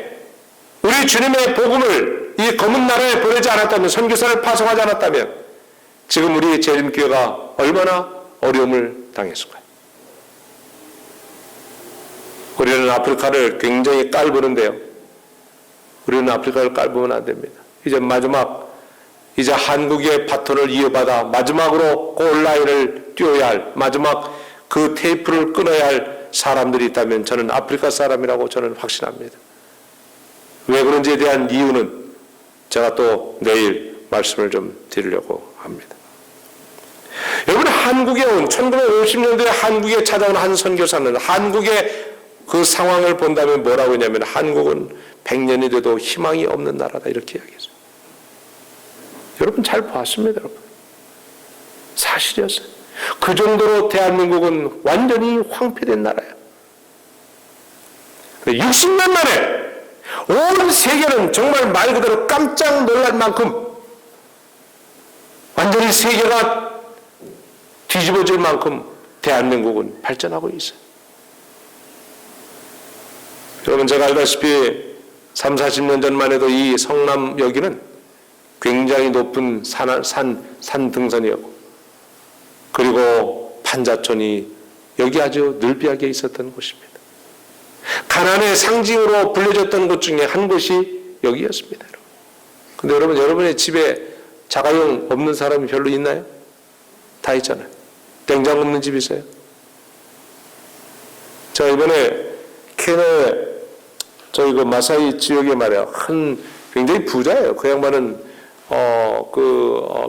Speaker 1: 우리 주님의 복음을 이 검은 나라에 보내지 않았다면, 선교사를 파송하지 않았다면 지금 우리 재림교회가 얼마나 어려움을 당했을까요? 우리는 아프리카를 굉장히 깔보는데요. 우리는 아프리카를 깔보면 안 됩니다. 이제 마지막, 이제 한국의 바톤을 이어받아 마지막으로 골라인을 띄워야 할, 마지막 그 테이프를 끊어야 할 사람들이 있다면 저는 아프리카 사람이라고 저는 확신합니다. 왜 그런지에 대한 이유는 제가 또 내일 말씀을 좀 드리려고 합니다. 여러분, 한국에 온 1950년도에 한국에 찾아온 한 선교사는 한국의 그 상황을 본다면 뭐라고 했냐면 한국은 100년이 돼도 희망이 없는 나라다 이렇게 이야기했어요. 여러분 잘 봤습니다. 여러분. 사실이었어요. 그 정도로 대한민국은 완전히 황폐된 나라예요. 60년 만에 온 세계는 정말 말 그대로 깜짝 놀랄 만큼 완전히 세계가 뒤집어질 만큼 대한민국은 발전하고 있어요. 여러분 제가 알다시피 30-40년 전만 해도 이 성남 여기는 굉장히 높은 산 등선이었고 그리고 판자촌이 여기 아주 늘비하게 있었던 곳입니다. 가난의 상징으로 불려졌던 곳 중에 한 곳이 여기였습니다. 근데 여러분, 여러분의 집에 자가용 없는 사람이 별로 있나요? 다 있잖아요. 냉장고 없는 집 있어요? 제가 이번에 케냐에 저희 그 마사이 지역에 말이야 한 굉장히 부자예요. 그 양반은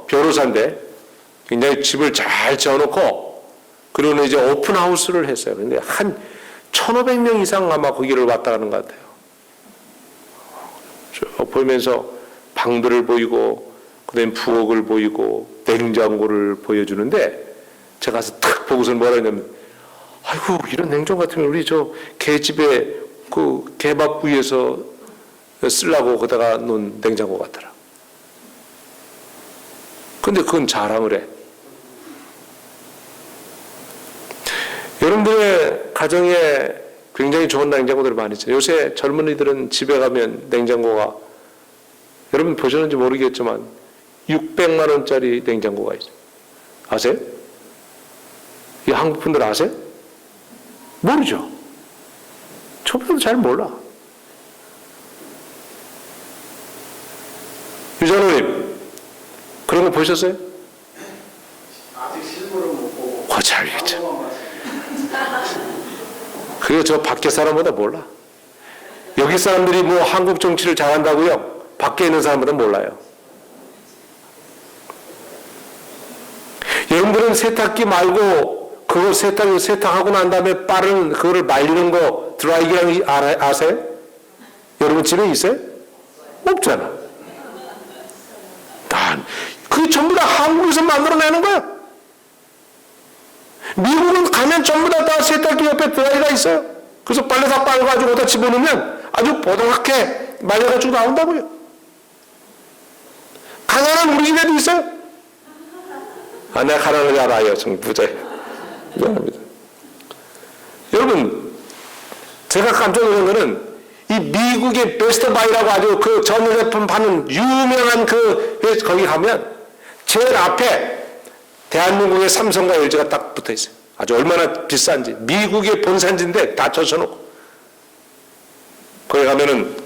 Speaker 1: 변호사인데 굉장히 집을 잘 지어놓고 그리고 이제 오픈 하우스를 했어요. 근데 한 1,500명 이상 아마 거기를 왔다 가는 것 같아요. 보면서 방들을 보이고 그다음에 부엌을 보이고 냉장고를 보여주는데 제가 가서 탁 보고서 뭐라 했냐면 아이고 이런 냉장고 같으면 우리 저 개집에 그 개밥 위에서 쓰려고 거기다가 놓은 냉장고 같더라. 근데 그건 자랑을 해. 여러분들의 가정에 굉장히 좋은 냉장고들이 많이 있어요. 요새 젊은이들은 집에 가면 냉장고가 여러분 보셨는지 모르겠지만 600만 원짜리 냉장고가 있어요. 아세요? 이 한국 분들 아세요? 모르죠. 저분들도 잘 몰라. 유장로님 그런 거 보셨어요?
Speaker 3: 아직 실물은 못 보고.
Speaker 1: 잘 알겠죠. 그게 저 밖에 사람보다 몰라. 여기 사람들이 뭐 한국 정치를 잘한다고요? 밖에 있는 사람보다 몰라요. 여러분들은 세탁기 말고 그거 세탁하고 난 다음에 빠른 그거를 말리는 거 드라이기랑 아세요? 여러분 집에 있어요? 없잖아. 그게 전부 다 한국에서 만들어내는 거야. 미국은 가면 전부 다 세탁기 옆에 드라이가 있어요. 그래서 빨래 다 빨아가지고 어디다 집어넣으면 아주 보드랗게 말려가지고 나온다고요. 가난한 우리 집에도 있어요. 내가 가난을 잘 알아요. 정 부자예요. 미안합니다. 여러분, 제가 깜짝 놀란 거는 이 미국의 베스트바이라고 아주 그 전자제품 파는 유명한 거기 가면 제일 앞에 대한민국의 삼성과 LG가 딱 붙어 있어요. 아주 얼마나 비싼지. 미국의 본산지인데 다 쳐쳐놓고. 거기 가면은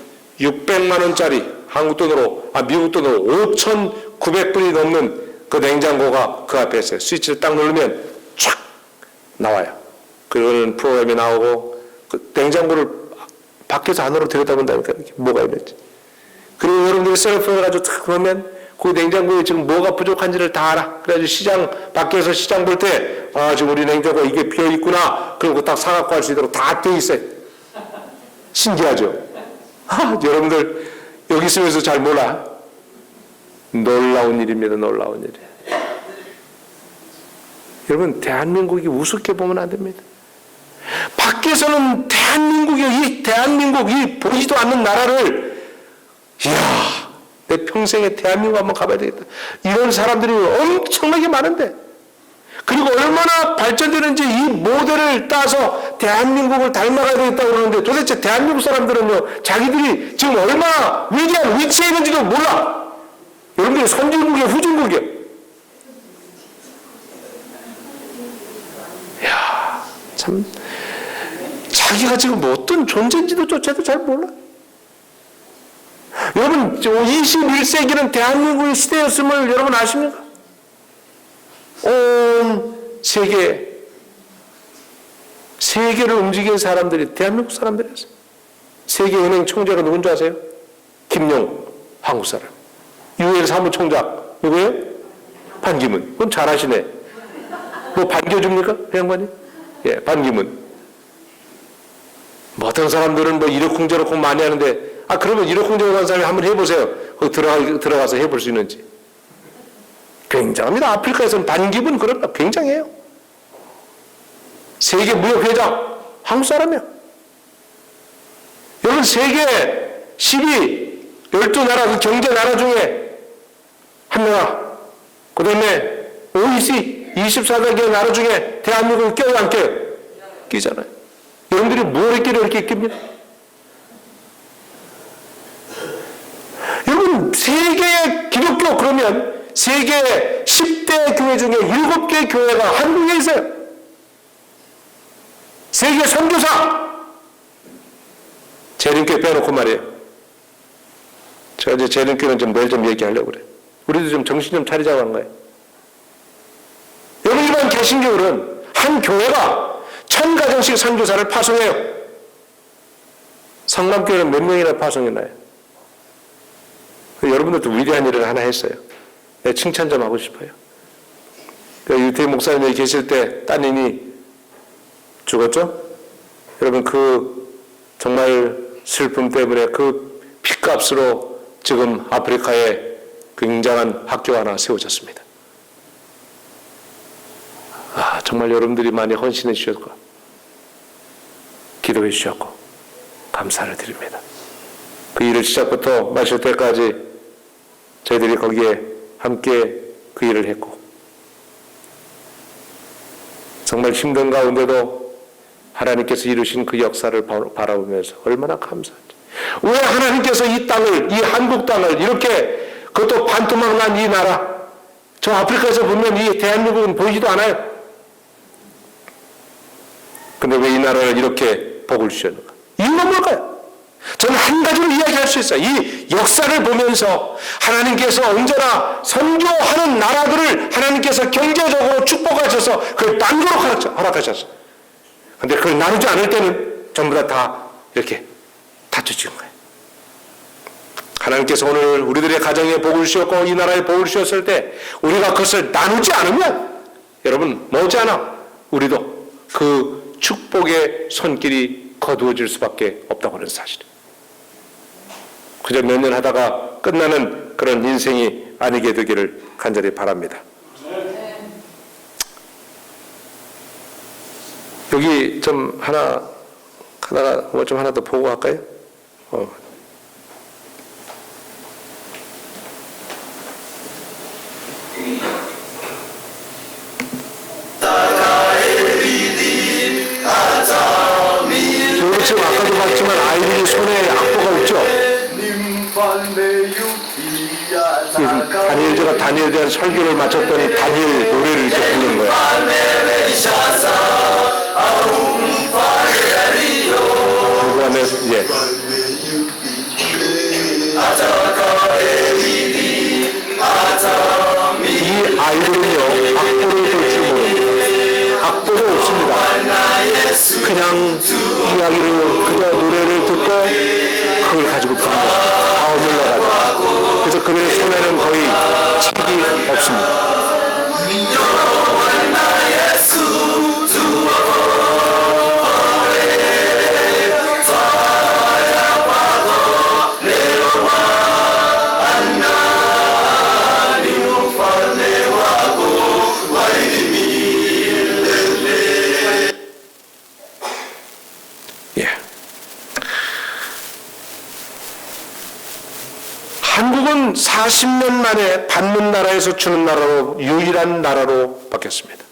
Speaker 1: 600만 원짜리 한국 돈으로, 미국 돈으로 5,900불이 넘는 그 냉장고가 그 앞에 있어요. 스위치를 딱 누르면 촥 나와요. 그리고는 프로그램이 나오고 그 냉장고를 밖에서 안으로 들여다본다니까 이렇게 뭐가 있는지. 그리고 여러분들이 셀프를 가지고 탁 보면 그 냉장고에 지금 뭐가 부족한지를 다 알아. 그래가지고 밖에서 시장 볼 때, 지금 우리 냉장고 이게 비어있구나. 그리고 딱 사갖고 할 수 있도록 다 돼 있어요. 신기하죠? 여러분들, 여기 있으면서 잘 몰라. 놀라운 일입니다, 놀라운 일. 여러분, 대한민국이 우습게 보면 안 됩니다. 밖에서는 대한민국이 보이지도 않는 나라를, 이야, 내 평생에 대한민국 한번 가봐야 되겠다. 이런 사람들이 엄청나게 많은데, 그리고 얼마나 발전되는지 이 모델을 따서 대한민국을 닮아가야 되겠다고 그러는데 도대체 대한민국 사람들은요, 자기들이 지금 얼마나 위대한 위치에 있는지도 몰라. 여러분들이 선진국이에요, 후진국이에요. 이야, 참, 자기가 지금 어떤 존재인지도 조차도 잘 몰라. 여러분, 21세기는 대한민국의 시대였음을 여러분 아십니까? 온 세계를 움직인 사람들이 대한민국 사람들이었어요. 세계은행 총재가 누군지 아세요? 김용, 한국 사람. 유엔 사무총장, 누구예요? 반기문. 그건 잘 아시네. 뭐 반겨줍니까? 그 양반이? 예, 반기문. 뭐 어떤 사람들은 뭐 이러쿵저러쿵 많이 하는데, 그러면 이러쿵저러쿵 하는 사람이 한번 해보세요. 거기 들어가서 해볼 수 있는지. 굉장합니다. 아프리카에서는 반기문 그럽니다. 굉장해요. 세계 무역회장, 한국 사람이야. 여러분, 세계 10위, 12나라, 그 경제 나라 중에 한 나라, 그 다음에 OECD, 24개 나라 중에 대한민국을 껴요, 안 껴요? 끼잖아요. 여러분들이 뭘 했길래 이렇게 낍니까? 여러분, 세계의 기독교, 그러면 세계 10대 교회 중에 7개 교회가 한국에 있어요. 세계 선교사! 재림교회 빼놓고 말이에요. 제가 이제 재림교회는 좀 내일 좀 얘기하려고 그래요. 우리도 좀 정신 좀 차리자고 한 거예요. 여러분, 일반 개신교는 한 교회가 1000가정씩 선교사를 파송해요. 성남교회는 몇 명이나 파송했나요? 여러분들도 위대한 일을 하나 했어요. 네, 칭찬 좀 하고 싶어요. 유태희 목사님이 계실 때 따님이 죽었죠? 여러분 그 정말 슬픔 때문에 그 핏값으로 지금 아프리카에 굉장한 학교가 하나 세워졌습니다. 정말 여러분들이 많이 헌신해 주셨고 기도해 주셨고 감사를 드립니다. 그 일을 시작부터 마칠 때까지 저희들이 거기에 함께 그 일을 했고 정말 힘든 가운데도 하나님께서 이루신 그 역사를 바라보면서 얼마나 감사한지. 왜 하나님께서 이 땅을, 이 한국 땅을 이렇게 그것도 반토막 난 이 나라, 저 아프리카에서 보면 이 대한민국은 보이지도 않아요. 근데 왜 이 나라를 이렇게 복을 주셨는가? 이유가 뭘까요? 저는 한 가지로 이야기할 수 있어요. 이 역사를 보면서 하나님께서 언제나 선교하는 나라들을 하나님께서 경제적으로 축복하셔서 그걸 나누도록 허락하셨어요. 근데 그걸 나누지 않을 때는 전부 다 이렇게 다투지는 거예요. 하나님께서 오늘 우리들의 가정에 복을 주셨고 이 나라에 복을 주셨을 때 우리가 그것을 나누지 않으면 여러분 머지않아 우리도 그 축복의 손길이 거두어질 수밖에 없다고 하는 사실이에요. 그저 몇 년 하다가 끝나는 그런 인생이 아니게 되기를 간절히 바랍니다. 여기 좀 하다가 뭐 좀 하나 더 보고 갈까요? 지금 아까도 봤지만 아이들이 손에 악보가 있죠? 다니엘제가 다니엘에 대한 설교를 마쳤더니 다니엘 노래를 이렇게 부르는 거야. 그 다음에 이제 이 아이들은요 악보를 볼 줄 모릅니다. 악보도 없습니다. 그냥 이야기를 그저 노래를 듣고 그걸 가지고 부르는 거예요. 다 어물러가지고. 그래서 그들의 손에는 거의 책이 없습니다. 한국은 40년 만에 받는 나라에서 주는 나라로 유일한 나라로 바뀌었습니다.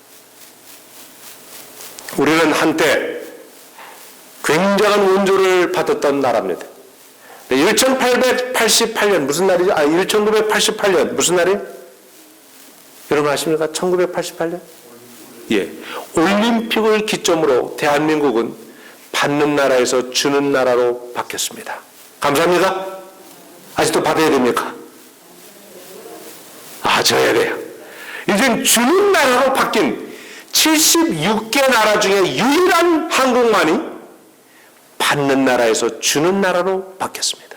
Speaker 1: 우리는 한때 굉장한 원조를 받았던 나라입니다. 1888년 무슨 날이죠? 1988년 무슨 날이에요? 여러분 아십니까? 1988년? 예, 올림픽을 기점으로 대한민국은 받는 나라에서 주는 나라로 바뀌었습니다. 감사합니까? 아직도 받아야 됩니까? 줘야 돼요. 이젠 주는 나라로 바뀐 76개 나라 중에 유일한 한국만이 받는 나라에서 주는 나라로 바뀌었습니다.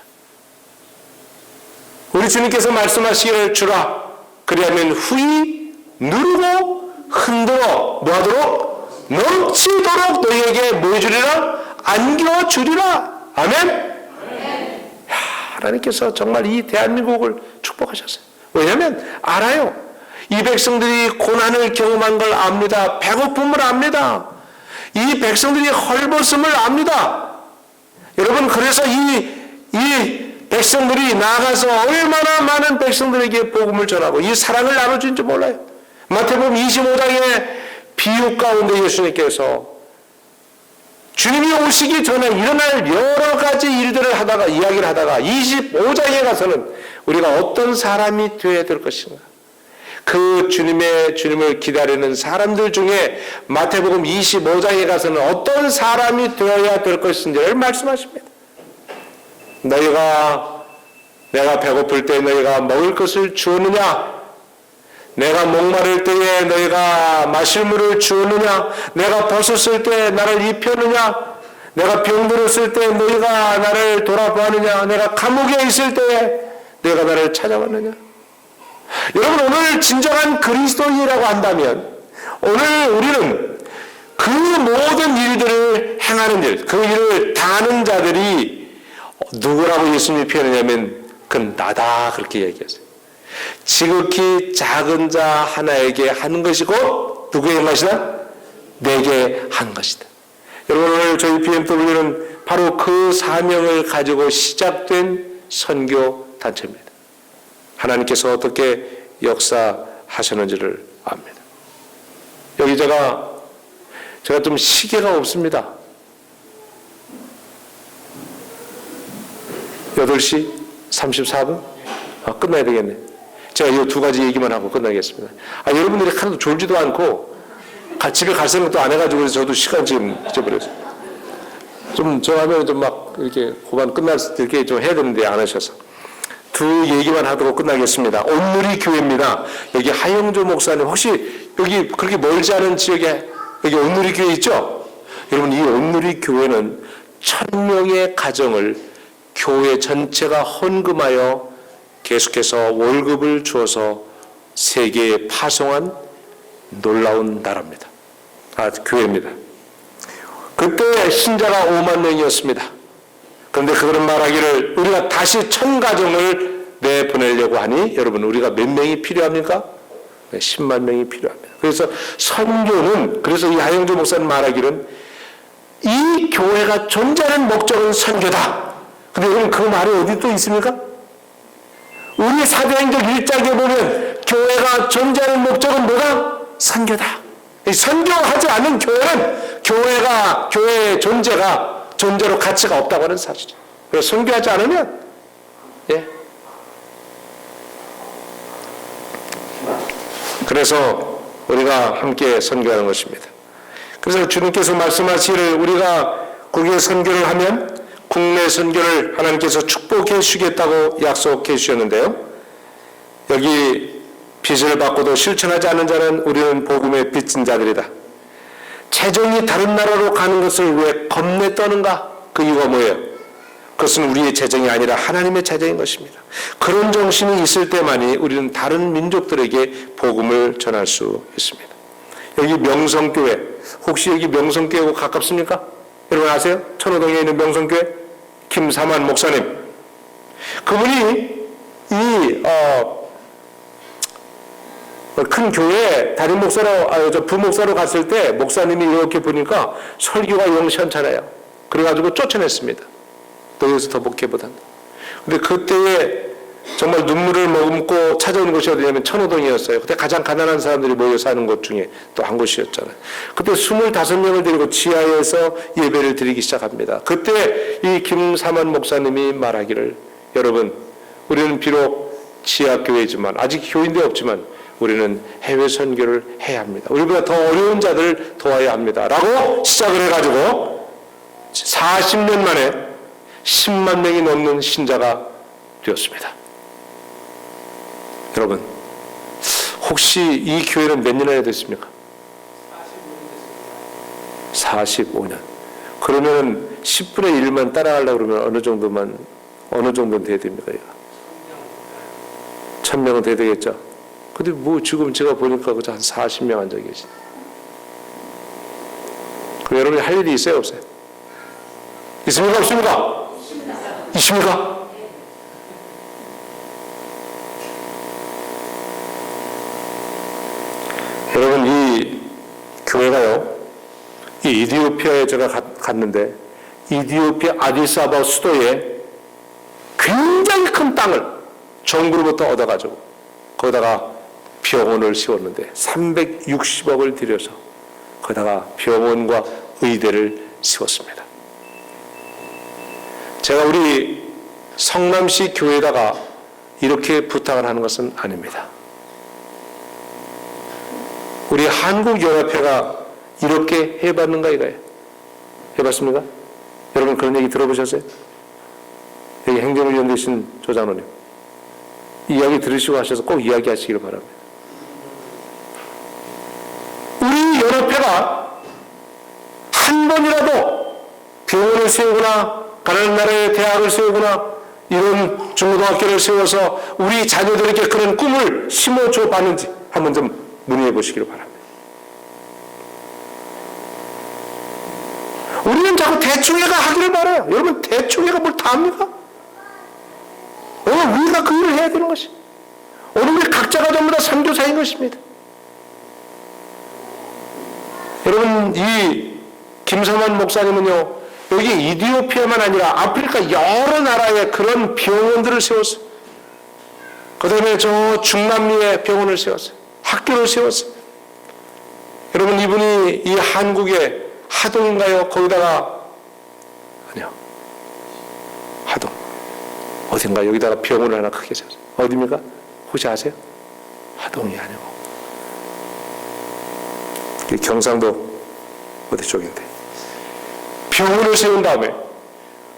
Speaker 1: 우리 주님께서 말씀하시기를 주라. 그리하면 후히 누르고 흔들어 뭐하도록? 넘치도록 너희에게 뭐 해주리라? 안겨주리라. 아멘? 하나님께서 정말 이 대한민국을 축복하셨어요. 왜냐하면 알아요. 이 백성들이 고난을 경험한 걸 압니다. 배고픔을 압니다. 이 백성들이 헐벗음을 압니다. 여러분 그래서 이 백성들이 나가서 얼마나 많은 백성들에게 복음을 전하고 이 사랑을 나눠주는지 몰라요. 마태복음 25장의 비유 가운데 예수님께서 주님이 오시기 전에 일어날 여러 가지 일들을 하다가 이야기를 하다가 25장에 가서는 우리가 어떤 사람이 되어야 될 것인가, 그 주님을 기다리는 사람들 중에 마태복음 25장에 가서는 어떤 사람이 되어야 될 것인지를 말씀하십니다. 내가 배고플 때 너희가 먹을 것을 주었느냐? 내가 목마를 때에 너희가 마실 물을 주었느냐? 내가 벗었을 때 나를 입혔느냐? 내가 병들었을 때 너희가 나를 돌아보았느냐? 내가 감옥에 있을 때 내가 나를 찾아왔느냐? 여러분, 오늘 진정한 그리스도인이라고 한다면 오늘 우리는 그 모든 일들을 행하는 일, 그 일을 당하는 자들이 누구라고 예수님이 표현하냐면 그건 나다, 그렇게 얘기하세요. 지극히 작은 자 하나에게 하는 것이 곧 누구의 것이다? 내게 한 것이다. 여러분, 오늘 저희 BMW는 바로 그 사명을 가지고 시작된 선교 단체입니다. 하나님께서 어떻게 역사하셨는지를 압니다. 여기 제가 좀 시계가 없습니다. 8시 34분? 끝나야 되겠네. 제가 이 두 가지 얘기만 하고 끝나겠습니다. 여러분들이 하나도 졸지도 않고 집에 갈 생각도 안 해가지고 저도 시간 지금 잊어버렸어요. 저 하면 좀 막 이렇게 고반 끝났을 때 이렇게 좀 해야 되는데 안 하셔서. 두 얘기만 하고 끝나겠습니다. 온누리 교회입니다. 여기 하영조 목사님, 혹시 여기 그렇게 멀지 않은 지역에 여기 온누리 교회 있죠? 여러분, 이 온누리 교회는 1000명의 가정을 교회 전체가 헌금하여 계속해서 월급을 주어서 세계에 파송한 놀라운 나라입니다. 교회입니다. 그때 신자가 5만 명이었습니다. 그런데 그거는 말하기를 우리가 다시 1000가정을 내보내려고 하니 여러분, 우리가 몇 명이 필요합니까? 10만 명이 필요합니다. 그래서 선교는, 그래서 이 하영조 목사님 말하기는 이 교회가 존재하는 목적은 선교다. 근데 여러분, 그 말이 어디 또 있습니까? 우리 사도행전 1장에 보면 교회가 존재하는 목적은 뭐다? 선교다. 선교하지 않는 교회는 교회의 존재로 가치가 없다고 하는 사실이죠. 그래서 선교하지 않으면, 그래서 우리가 함께 선교하는 것입니다. 그래서 주님께서 말씀하시기를 우리가 거기에 선교를 하면 국내 선교를 하나님께서 축복해 주시겠다고 약속해 주셨는데요. 여기 빚을 받고도 실천하지 않는 자는 우리는 복음의 빚진 자들이다. 재정이 다른 나라로 가는 것을 왜 겁내 떠는가? 그 이유가 뭐예요? 그것은 우리의 재정이 아니라 하나님의 재정인 것입니다. 그런 정신이 있을 때만이 우리는 다른 민족들에게 복음을 전할 수 있습니다. 여기 명성교회, 혹시 여기 명성교회하고 가깝습니까? 여러분 아세요? 천호동에 있는 명성교회? 김사만 목사님. 그분이 큰 교회에 담임 목사로, 부목사로 갔을 때 목사님이 이렇게 보니까 설교가 영 시원찮아요. 그래가지고 쫓아냈습니다. 너 여기서 더 목회보다. 근데 그때에 정말 눈물을 머금고 찾아온 곳이 어디냐면 천호동이었어요. 그때 가장 가난한 사람들이 모여 사는 곳 중에 또 한 곳이었잖아요. 그때 25명을 데리고 지하에서 예배를 드리기 시작합니다. 그때 이 김사만 목사님이 말하기를, 여러분, 우리는 비록 지하교회지만, 아직 교인도 없지만 우리는 해외 선교를 해야 합니다. 우리보다 더 어려운 자들을 도와야 합니다. 라고 시작을 해가지고 40년 만에 10만 명이 넘는 신자가 되었습니다. 여러분, 혹시 이 교회는 몇 년이나 됐습니까? 45년. 그러면 10분의 1만 따라가려고 그러면 어느 정도는 돼야 됩니까? 1000명은 돼야 되겠죠? 근데 뭐 지금 제가 보니까 그저 한 40명 앉아 계시네. 그럼 여러분이 할 일이 있어요, 없어요? 있습니까, 없습니까? 있습니까? 여러분, 이 교회가요, 이 이디오피아에 제가 갔는데, 이디오피아 아디스아바 수도에 굉장히 큰 땅을 정부로부터 얻어가지고 거기다가 병원을 세웠는데 360억을 들여서 거기다가 병원과 의대를 세웠습니다. 제가 우리 성남시 교회에다가 이렇게 부탁을 하는 것은 아닙니다. 우리 한국연합회가 이렇게 해봤는가 이거예요? 해봤습니까? 여러분 그런 얘기 들어보셨어요? 여기 행정위원 되신 조장로님, 이 이야기 들으시고 하셔서 꼭 이야기하시기를 바랍니다. 우리 연합회가 한 번이라도 병원 학교를 세우거나 가난한 나라에 대학을 세우거나 이런 중고등학교를 세워서 우리 자녀들에게 그런 꿈을 심어줘 봤는지 한번 좀 문의해 보시기를 바랍니다. 우리는 자꾸 대충해가 하기를 바라요. 여러분, 대충해가 뭘 다 합니까? 오늘 우리가 그 일을 해야 되는 것이, 오늘 우리 각자가 전부 다 선교사인 것입니다. 여러분, 이 김삼환 목사님은요, 여기 이디오피아만 아니라 아프리카 여러 나라에 그런 병원들을 세웠어요. 그 다음에 저 중남미에 병원을 세웠어요. 학교를 세웠어요. 여러분, 이분이 이 한국의 하동인가요? 거기다가, 아니요, 하동 어딘가 여기다가 병원을 하나 크게 세웠어요. 어디입니까? 혹시 아세요? 하동이 아니고 경상도 어디 쪽인데 병원을 세운 다음에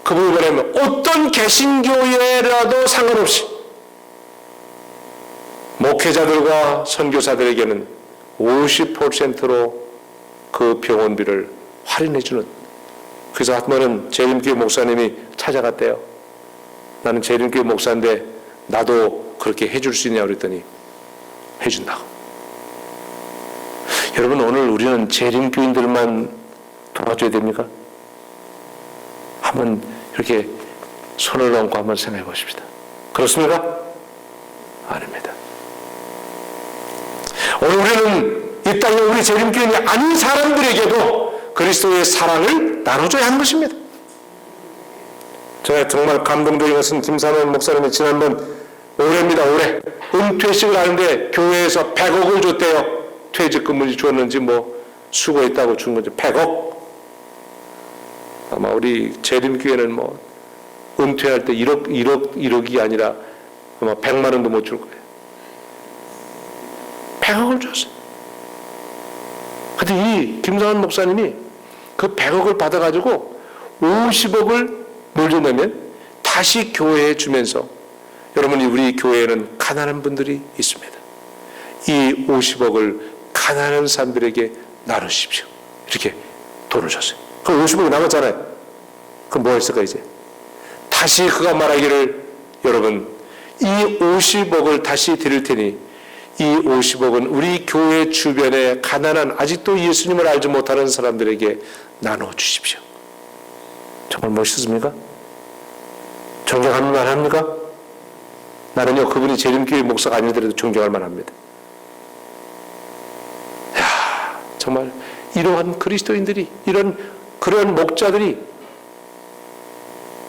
Speaker 1: 그분이 뭐냐면 어떤 개신교회라도 상관없이 목회자들과 선교사들에게는 50%로 그 병원비를 할인해주는. 그래서 한 번은 재림교회 목사님이 찾아갔대요. 나는 재림교회 목사인데 나도 그렇게 해줄 수 있냐 그랬더니 해준다고. 여러분, 오늘 우리는 재림교인들만 도와줘야 됩니까? 한번 이렇게 손을 얹고 한번 생각해 보십시다. 그렇습니까? 아닙니다. 오늘 우리는 이 땅에 우리 재림교인이 아닌 사람들에게도 그리스도의 사랑을 나눠줘야 하는 것입니다. 제가 정말 감동적인 것은 김삼환 목사님이 지난번 올해입니다. 올해 은퇴식을 하는데 교회에서 100억을 줬대요. 퇴직금을 줬는지 뭐 수고했다고 준 건지 100억. 아마 우리 재림교회는 뭐 은퇴할 때 1억이 아니라 아마 100만 원도 못 줄 거예요. 100억을 줬어요. 근데 이 김삼환 목사님이 그 100억을 받아가지고 50억을 뭘 줬냐면 다시 교회에 주면서, 여러분이 우리 교회에는 가난한 분들이 있습니다. 이 50억을 가난한 사람들에게 나누십시오. 이렇게 돈을 줬어요. 그럼 50억이 남았잖아요. 그럼 뭐 했을까 이제? 다시 그가 말하기를, 여러분, 이 50억을 다시 드릴 테니 이 50억은 우리 교회 주변에 가난한, 아직도 예수님을 알지 못하는 사람들에게 나눠주십시오. 정말 멋있습니까? 존경할 만합니까? 나는요, 그분이 재림교회 목사가 아니더라도 존경할 만합니다. 야, 정말 이러한 그리스도인들이, 그런 목자들이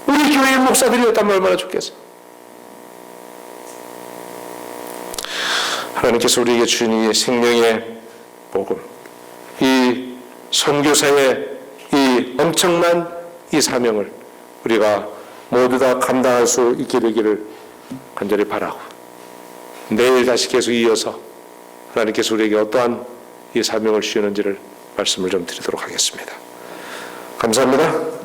Speaker 1: 우리 교회의 목사들이었다면 얼마나 좋겠어요. 하나님께서 우리에게 주신 이 생명의 복음, 이 선교사의 이 엄청난 이 사명을 우리가 모두 다 감당할 수 있게 되기를 간절히 바라고, 내일 다시 계속 이어서 하나님께서 우리에게 어떠한 이 사명을 주시는지를 말씀을 좀 드리도록 하겠습니다. 감사합니다.